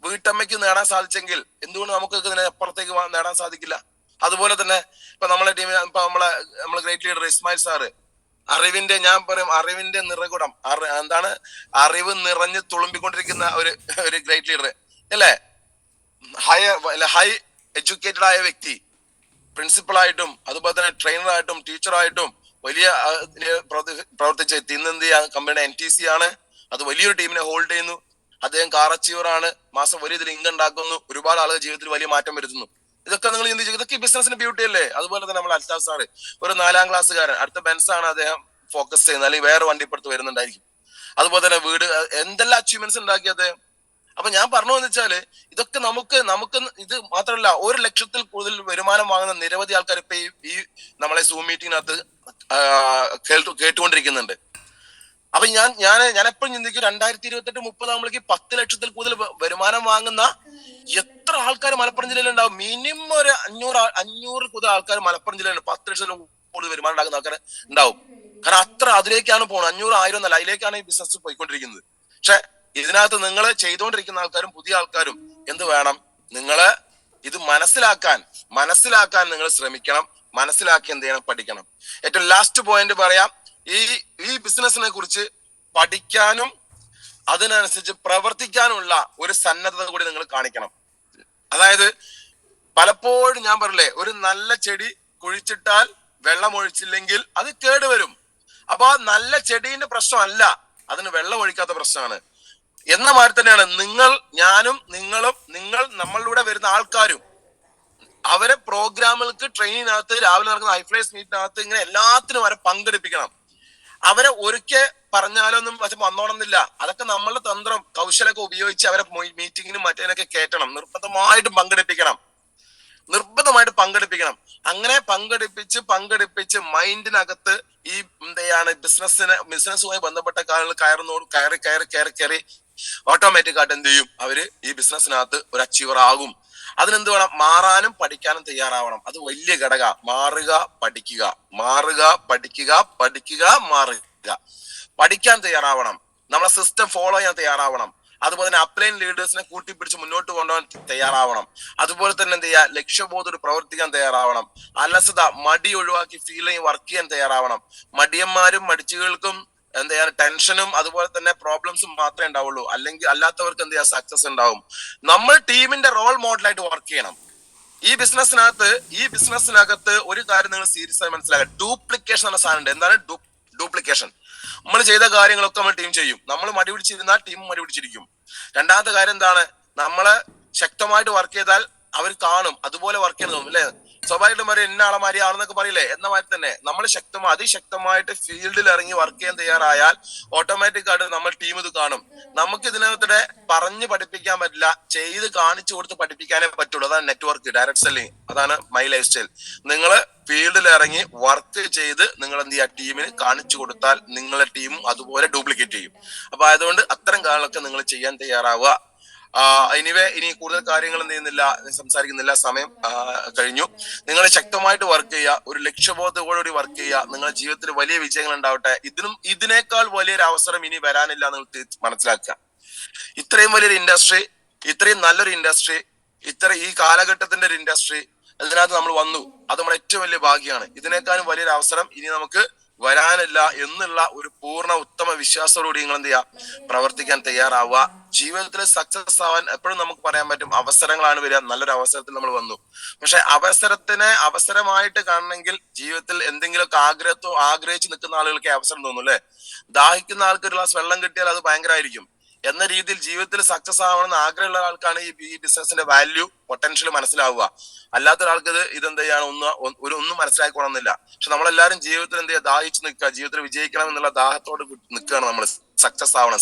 വീട്ടമ്മയ്ക്ക് നേടാൻ സാധിച്ചെങ്കിൽ എന്തുകൊണ്ട് നമുക്ക് ഇതിനെ അപ്പുറത്തേക്ക് നേടാൻ സാധിക്കില്ല? അതുപോലെ തന്നെ ഇപ്പൊ നമ്മളെ ടീമിൽ ഇപ്പൊ നമ്മളെ ഗ്രേറ്റ് ലീഡർ ഇസ്മായിൽ സാറ്, ഞാൻ പറയും അറിവിന്റെ നിറകുടം, എന്താണ് അറിവ് നിറഞ്ഞ് തുളുമ്പിക്കൊണ്ടിരിക്കുന്ന ഒരു ഗ്രേറ്റ് ലീഡർ അല്ലേ? ഹൈ എഡ്യൂക്കേറ്റഡ് ആയ വ്യക്തി, പ്രിൻസിപ്പളായിട്ടും അതുപോലെ തന്നെ ട്രെയിനറായിട്ടും ടീച്ചറായിട്ടും വലിയ പ്രവർത്തിച്ച ഇന്നെന്ത് കമ്പനിയുടെ NTC ആണ്. അത് വലിയൊരു ടീമിനെ ഹോൾഡ് ചെയ്യുന്നു. അദ്ദേഹം കാർ അച്ചീവർ ആണ്. മാസം വലിയ ഇതിൽ ഇൻകം ഉണ്ടാക്കുന്നു. ഒരുപാട് ആളുകൾ ജീവിതത്തിൽ വലിയ മാറ്റം വരുത്തുന്നു. ഇതൊക്കെ നിങ്ങൾ ചിന്തിച്ചു, ഇതൊക്കെ ബിസിനസിന്റെ ബ്യൂട്ടി അല്ലേ? അതുപോലെ തന്നെ നമ്മൾ അൽത്താഫ് സാറ്, ഒരു 4ാം ക്ലാസ്സുകാരൻ, അടുത്ത ബെൻസ് ആണ് അദ്ദേഹം ഫോക്കസ് ചെയ്യുന്നത്, അല്ലെങ്കിൽ വേറെ വണ്ടി ഇപ്പുറത്ത് വരുന്നുണ്ടായിരിക്കും. അതുപോലെ തന്നെ വീട്, എന്തെല്ലാം അച്ചീവ്മെന്റ്സ് ഉണ്ടാക്കി അദ്ദേഹം. അപ്പൊ ഞാൻ പറഞ്ഞു എന്ന് വെച്ചാല് ഇതൊക്കെ നമുക്ക് ഇത് മാത്രമല്ല, 1 ലക്ഷത്തിൽ കൂടുതൽ വരുമാനം വാങ്ങുന്ന നിരവധി ആൾക്കാർ ഇപ്പൊ ഈ നമ്മളെ സൂം മീറ്റിങ്ങിനകത്ത് കേട്ടുകൊണ്ടിരിക്കുന്നുണ്ട്. അപ്പൊ ഞാൻ എപ്പോഴും ചിന്തിക്കും, 2028-30 ആകുമ്പോഴേക്ക് 10 ലക്ഷത്തിൽ കൂടുതൽ വരുമാനം വാങ്ങുന്ന എത്ര ആൾക്കാർ മലപ്പുറം ജില്ലയിൽ ഉണ്ടാവും? മിനിമം ഒരു 500 കൂടുതൽ ആൾക്കാർ മലപ്പുറം ജില്ലയിൽ 10 ലക്ഷത്തിൽ കൂടുതൽ വരുമാനം ഉണ്ടാക്കുന്ന ആൾക്കാർ ഉണ്ടാവും. കാരണം അതിലേക്കാണ് പോകുന്നത്. 500, 1000 എന്നല്ല, അതിലേക്കാണ് ഈ ബിസിനസ് പോയിക്കൊണ്ടിരിക്കുന്നത്. പക്ഷെ ഇതിനകത്ത് നിങ്ങൾ ചെയ്തുകൊണ്ടിരിക്കുന്ന ആൾക്കാരും പുതിയ ആൾക്കാരും എന്ത് വേണം? നിങ്ങള് ഇത് മനസ്സിലാക്കാൻ നിങ്ങൾ ശ്രമിക്കണം. മനസ്സിലാക്കി എന്ത് ചെയ്യണം? പഠിക്കണം. ഏറ്റവും ലാസ്റ്റ് പോയിന്റ് പറയാം. ഈ ബിസിനസിനെ കുറിച്ച് പഠിക്കാനും അതിനനുസരിച്ച് പ്രവർത്തിക്കാനുള്ള ഒരു സന്നദ്ധത കൂടി നിങ്ങൾ കാണിക്കണം. അതായത് പലപ്പോഴും ഞാൻ പറയില്ലേ, ഒരു നല്ല ചെടി കുഴിച്ചിട്ടാൽ വെള്ളം ഒഴിച്ചില്ലെങ്കിൽ അത് കേടുവരും. അപ്പൊ ആ നല്ല ചെടീന്റെ പ്രശ്നമല്ല, അതിന് വെള്ളം ഒഴിക്കാത്ത പ്രശ്നമാണ്. എന്ന മാതിരി തന്നെയാണ് ഞാനും നിങ്ങൾ നമ്മളിലൂടെ വരുന്ന ആൾക്കാരും അവരെ പ്രോഗ്രാമുകൾക്ക് ട്രെയിനിനകത്ത് രാവിലെ നടക്കുന്ന ഹൈഫ്ലൈസ് മീറ്റിനകത്ത് ഇങ്ങനെ എല്ലാത്തിനും അവരെ പങ്കെടുപ്പിക്കണം. അവരെ ഒരിക്കൽ പറഞ്ഞാലൊന്നും വന്നോണമെന്നില്ല. അതൊക്കെ നമ്മളുടെ തന്ത്രം കൗശലൊക്കെ ഉപയോഗിച്ച് അവരെ മീറ്റിങ്ങിനും മറ്റേനൊക്കെ കയറ്റണം. നിർബന്ധമായിട്ട് പങ്കെടുപ്പിക്കണം. അങ്ങനെ പങ്കെടുപ്പിച്ച് മൈൻഡിനകത്ത് ഈ ബിസിനസ്സുമായി ബന്ധപ്പെട്ട കാര്യങ്ങൾ കയറി ഓട്ടോമാറ്റിക് ആയിട്ട് എന്ത് ചെയ്യും? അവര് ഈ ബിസിനസ്സിനകത്ത് ഒരു അച്ചീവർ ആകും. അതിനെന്ത് വേണം? മാറാനും പഠിക്കാനും തയ്യാറാവണം. അത് വലിയ ഘടക. മാറുക, പഠിക്കുക, മാറുക, പഠിക്കുക, പഠിക്കുക, മാറുക. പഠിക്കാൻ തയ്യാറാവണം. നമ്മളെ സിസ്റ്റം ഫോളോ ചെയ്യാൻ തയ്യാറാവണം. അതുപോലെ തന്നെ അപ്ലൈൻ ലീഡേഴ്സിനെ കൂട്ടിപ്പിടിച്ച് മുന്നോട്ട് കൊണ്ടുപോകാൻ തയ്യാറാവണം. അതുപോലെ തന്നെ എന്ത് ചെയ്യുക? ലക്ഷ്യബോധം പ്രവർത്തിക്കാൻ തയ്യാറാവണം. അലസത, മടി ഒഴിവാക്കി ഫീൽ ചെയ്ത് വർക്ക് ചെയ്യാൻ തയ്യാറാവണം. മടിയന്മാരും മടിച്ചുകൾക്കും എന്താ ചെയ്യാൻ ടെൻഷനും അതുപോലെ തന്നെ പ്രോബ്ലംസും മാത്രമേ ഉണ്ടാവുള്ളൂ. അല്ലെങ്കിൽ അല്ലാത്തവർക്ക് എന്ത് ചെയ്യാ? സക്സസ് ഉണ്ടാവും. നമ്മൾ ടീമിന്റെ റോൾ മോഡലായിട്ട് വർക്ക് ചെയ്യണം. ഈ ബിസിനസ്സിനകത്ത് ഒരു കാര്യം നിങ്ങൾ സീരിയസ് ആയി മനസ്സിലാക്കുക. ഡ്യൂപ്ലിക്കേഷൻ എന്ന സാധനം ഉണ്ട്. എന്താണ് ഡ്യൂപ്ലിക്കേഷൻ? നമ്മൾ ചെയ്ത കാര്യങ്ങളൊക്കെ നമ്മൾ ടീം ചെയ്യും. നമ്മൾ മടി പിടിച്ചിരുന്നാൽ ടീം മടി പിടിച്ചിരിക്കും. രണ്ടാമത്തെ കാര്യം എന്താണ്? നമ്മള് ശക്തമായിട്ട് വർക്ക് ചെയ്താൽ അവർ കാണും, അതുപോലെ വർക്ക് ചെയ്യണം തോന്നും അല്ലെ? സ്വാഭാവികമായിട്ടും പറയും ഇന്ന ആളമാരി ആണെന്നൊക്കെ പറയില്ലേ? എന്ന മാതിരി തന്നെ നമ്മൾ അതിശക്തമായിട്ട് ഫീൽഡിൽ ഇറങ്ങി വർക്ക് ചെയ്യാൻ തയ്യാറായാൽ ഓട്ടോമാറ്റിക് ആയിട്ട് നമ്മൾ ടീം ഇത് കാണും. നമുക്ക് ഇതിനകത്ത് പറഞ്ഞ് പഠിപ്പിക്കാൻ പറ്റില്ല, ചെയ്ത് കാണിച്ചു കൊടുത്ത് പഠിപ്പിക്കാനേ പറ്റുള്ളൂ. അതാണ് നെറ്റ്വർക്ക്, ഡയറക്ട് സെല്ലിംഗ്. അതാണ് മൈ ലൈഫ് സ്റ്റൈൽ. നിങ്ങള് ഫീൽഡിൽ ഇറങ്ങി വർക്ക് ചെയ്ത് നിങ്ങൾ എന്ത് ചെയ്യുക? ടീമിന് കാണിച്ചു കൊടുത്താൽ നിങ്ങളെ ടീമും അതുപോലെ ഡ്യൂപ്ലിക്കേറ്റ് ചെയ്യും. അപ്പൊ അതുകൊണ്ട് അത്തരം കാര്യങ്ങളൊക്കെ നിങ്ങൾ ചെയ്യാൻ തയ്യാറാവുക. ഇനി കൂടുതൽ കാര്യങ്ങൾ എന്ത് ചെയ്യുന്നില്ല, സംസാരിക്കുന്നില്ല, സമയം കഴിഞ്ഞു. നിങ്ങൾ ശക്തമായിട്ട് വർക്ക് ചെയ്യുക, ഒരു ലക്ഷ്യബോധത്തോടുകൂടി വർക്ക് ചെയ്യുക. നിങ്ങളുടെ ജീവിതത്തിൽ വലിയ വിജയങ്ങൾ ഉണ്ടാവട്ടെ. ഇതിനേക്കാൾ വലിയൊരു അവസരം ഇനി വരാനില്ല നിങ്ങൾ മനസ്സിലാക്കുക. ഇത്രയും വലിയൊരു ഇൻഡസ്ട്രി, ഇത്രയും നല്ലൊരു ഇൻഡസ്ട്രി, ഈ കാലഘട്ടത്തിന്റെ ഒരു ഇൻഡസ്ട്രി അതിനകത്ത് നമ്മൾ വന്നു. അത് നമ്മുടെ ഏറ്റവും വലിയ ഭാഗ്യമാണ്. ഇതിനേക്കാളും വലിയൊരു അവസരം ഇനി നമുക്ക് വരാനില്ല എന്നുള്ള ഒരു പൂർണ്ണ ഉത്തമ വിശ്വാസത്തോടുകൂടി നിങ്ങൾ എന്ത് ചെയ്യുക? പ്രവർത്തിക്കാൻ തയ്യാറാവുക. ജീവിതത്തിൽ സക്സസ് ആവാൻ എപ്പോഴും നമുക്ക് പറയാൻ പറ്റും അവസരങ്ങളാണ് വരിക. നല്ലൊരു അവസരത്തിൽ നമ്മൾ വന്നു. പക്ഷെ അവസരത്തിനെ അവസരമായിട്ട് കാണണമെങ്കിൽ ജീവിതത്തിൽ എന്തെങ്കിലുമൊക്കെ ആഗ്രഹിച്ച് നിൽക്കുന്ന ആളുകൾക്ക് അവസരം തോന്നും അല്ലെ? ദാഹിക്കുന്ന ആൾക്ക് ഒരു ഗ്ലാസ് വെള്ളം കിട്ടിയാൽ അത് ഭയങ്കരമായിരിക്കും എന്ന രീതിയിൽ ജീവിതത്തിൽ സക്സസ് ആവണമെന്ന് ആഗ്രഹമുള്ള ആൾക്കാണ് ഈ ബിസിനസിന്റെ വാല്യൂ, പൊട്ടൻഷ്യൽ മനസ്സിലാവുക. അല്ലാത്ത ഒരാൾക്ക് ഇതെന്ത് ചെയ്യാണ് ഒന്നും മനസ്സിലാക്കിക്കൊള്ളുന്നില്ല. പക്ഷെ നമ്മളെല്ലാരും ജീവിതത്തിൽ എന്ത് ചെയ്യുക? ദാഹിച്ച് നിൽക്കുക, ജീവിതത്തിൽ വിജയിക്കണം എന്നുള്ള ദാഹത്തോട് നിൽക്കുകയാണ്. നമ്മൾ സക്സസ് ആവണം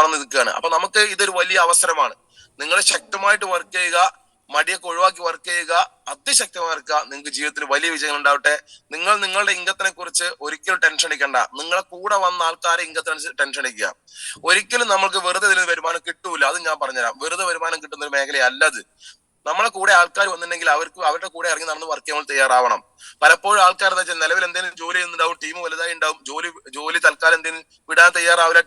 എന്ന് നിൽക്കുകയാണ്. അപ്പൊ നമുക്ക് ഇതൊരു വലിയ അവസരമാണ്. നിങ്ങൾ ശക്തമായിട്ട് വർക്ക് ചെയ്യുക, മടിയൊക്കെ ഒഴിവാക്കി വർക്ക് ചെയ്യുക, അതിശക്തമായി വർക്ക്. നിങ്ങൾക്ക് ജീവിതത്തിൽ വലിയ വിജയങ്ങൾ ഉണ്ടാവട്ടെ. നിങ്ങളുടെ ഇംഗത്തിനെ കുറിച്ച് ഒരിക്കലും ടെൻഷൻ അടിക്കണ്ട. നിങ്ങളെ കൂടെ വന്ന ആൾക്കാരെ ഇംഗത്തിനനുസരിച്ച് ടെൻഷൻ അടിക്കുക. ഒരിക്കലും നമുക്ക് വെറുതെ ഇതിന് വരുമാനം കിട്ടൂല. അത് ഞാൻ പറഞ്ഞുതരാം. വെറുതെ വരുമാനം കിട്ടുന്ന ഒരു മേഖലയല്ല അത്. നമ്മളെ കൂടെ ആൾക്കാർ വന്നിട്ടുണ്ടെങ്കിൽ അവരുടെ കൂടെ ഇറങ്ങി നടന്ന് വർക്ക് ചെയ്യാൻ തയ്യാറാവണം. പലപ്പോഴും ആൾക്കാർ എന്താ വെച്ചാൽ നിലവിൽ എന്തെങ്കിലും ജോലി ചെയ്യുന്നുണ്ടാവും, ടീം വലുതായി ഉണ്ടാവും, ജോലി തൽക്കാലം എന്തെങ്കിലും വിടാൻ തയ്യാറാവില്ല,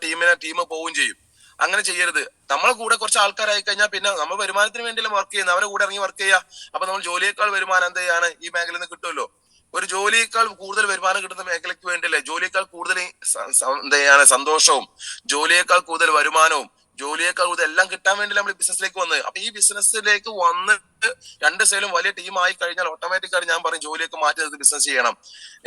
ടീം പോവുകയും ചെയ്യും. അങ്ങനെ ചെയ്യരുത്. നമ്മളെ കൂടെ കുറച്ച് ആൾക്കാരായി കഴിഞ്ഞാൽ പിന്നെ നമ്മൾ വരുമാനത്തിന് വേണ്ടിയല്ലേ വർക്ക് ചെയ്യുന്നത്, അവരെ കൂടെ ഇറങ്ങി വർക്ക് ചെയ്യുക. അപ്പൊ നമ്മൾ ജോലിയേക്കാൾ വരുമാനം എന്ത് ചെയ്യാണ്? ഈ മേഖലയിൽ നിന്ന് കിട്ടുമല്ലോ. ഒരു ജോലിയേക്കാൾ കൂടുതൽ വരുമാനം കിട്ടുന്ന മേഖലയ്ക്ക് വേണ്ടിയല്ലേ, ജോലിയേക്കാൾ കൂടുതൽ എന്താ ചെയ്യാണ് സന്തോഷവും, ജോലിയേക്കാൾ കൂടുതൽ വരുമാനവും, ജോലിയേക്കാൾ കൂടുതൽ എല്ലാം കിട്ടാൻ വേണ്ടി നമ്മൾ ബിസിനസ്സിലേക്ക് വന്നത്. അപ്പൊ ഈ ബിസിനസ്സിലേക്ക് വന്നിട്ട് രണ്ട് സൈഡിലും വലിയ ടീം ആയി കഴിഞ്ഞാൽ ഓട്ടോമാറ്റിക്കായിട്ട് ഞാൻ പറയും ജോലിയൊക്കെ മാറ്റി നിർത്തി ബിസിനസ് ചെയ്യണം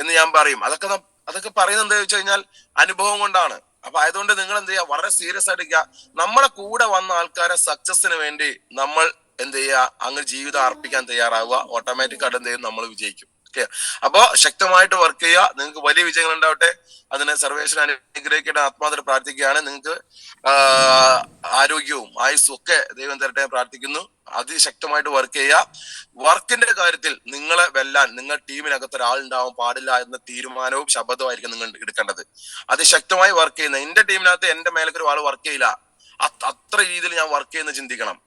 എന്ന് ഞാൻ പറയും. അതൊക്കെ പറയുന്നത് എന്താ വെച്ച് കഴിഞ്ഞാൽ അനുഭവം കൊണ്ടാണ്. അപ്പൊ ആയതുകൊണ്ട് നിങ്ങൾ എന്ത് ചെയ്യുക? വളരെ സീരിയസ് ആയിട്ട് നമ്മളെ കൂടെ വന്ന ആൾക്കാരെ സക്സസിന് വേണ്ടി നമ്മൾ എന്ത് ചെയ്യുക? അങ്ങ് ജീവിതം അർപ്പിക്കാൻ തയ്യാറാവുക. ഓട്ടോമാറ്റിക്കായിട്ട് എന്ത് ചെയ്യും? നമ്മൾ വിജയിക്കും. ഓക്കെ, അപ്പോ ശക്തമായിട്ട് വർക്ക് ചെയ്യുക. നിങ്ങൾക്ക് വലിയ വിജയങ്ങൾ ഉണ്ടാവട്ടെ. അതിനെ സർവേശ്വരൻ അനുഗ്രഹിക്കട്ടെ. ആത്മാർത്ഥ പ്രാർത്ഥിക്കുകയാണ്. നിങ്ങൾക്ക് ആരോഗ്യവും ആയുസ്സും ഒക്കെ ദൈവം തരട്ടെ പ്രാർത്ഥിക്കുന്നു. അതിശക്തമായിട്ട് വർക്ക് ചെയ്യുക. വർക്കിന്റെ കാര്യത്തിൽ നിങ്ങളെ വെല്ലാൻ നിങ്ങൾ ടീമിനകത്ത് ഒരാളുണ്ടാവാൻ പാടില്ല എന്ന തീരുമാനവും ശബ്ദമായിരിക്കും നിങ്ങൾ എടുക്കേണ്ടത്. അതിശക്തമായി വർക്ക് ചെയ്യുന്ന എന്റെ ടീമിനകത്ത് എന്റെ മേലേക്ക് ഒരു ആൾ വർക്ക് ചെയ്യില്ല, അത്ര രീതിയിൽ ഞാൻ വർക്ക് ചെയ്യുന്ന ചിന്തിക്കണം,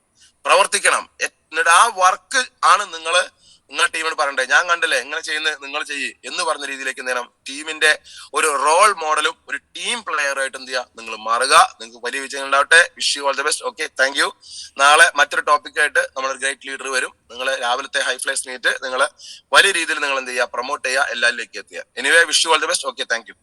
പ്രവർത്തിക്കണം. എന്നിട്ട് ആ വർക്ക് ആണ് നിങ്ങള് നിങ്ങളുടെ ടീമിനോട് പറയണ്ടേ, ഞാൻ കണ്ടില്ലേ എങ്ങനെ ചെയ്യുന്നത്, നിങ്ങൾ ചെയ്യ് എന്ന് പറഞ്ഞ രീതിയിലേക്ക് എന്ത് ചെയ്യണം? ടീമിന്റെ ഒരു റോൾ മോഡലും ഒരു ടീം പ്ലെയറായിട്ട് എന്ത് ചെയ്യുക? നിങ്ങൾ മാറുക. നിങ്ങൾക്ക് വലിയ വിജയങ്ങൾ ഉണ്ടാവട്ടെ. Wish you all the best. Okay, thank you. നാളെ മറ്റൊരു ടോപ്പിക്കായിട്ട് നമ്മളൊരു ഗ്രേറ്റ് ലീഡർ വരും. നിങ്ങൾ രാവിലത്തെ ഹൈ ഫ്ലൈസ് മീറ്റ് നിങ്ങൾ വലിയ രീതിയിൽ നിങ്ങൾ എന്ത് ചെയ്യുക? പ്രൊമോട്ട് ചെയ്യുക, എല്ലാവരിലേക്ക് എത്തുക. Anyway, wish you all the best. Okay, thank you.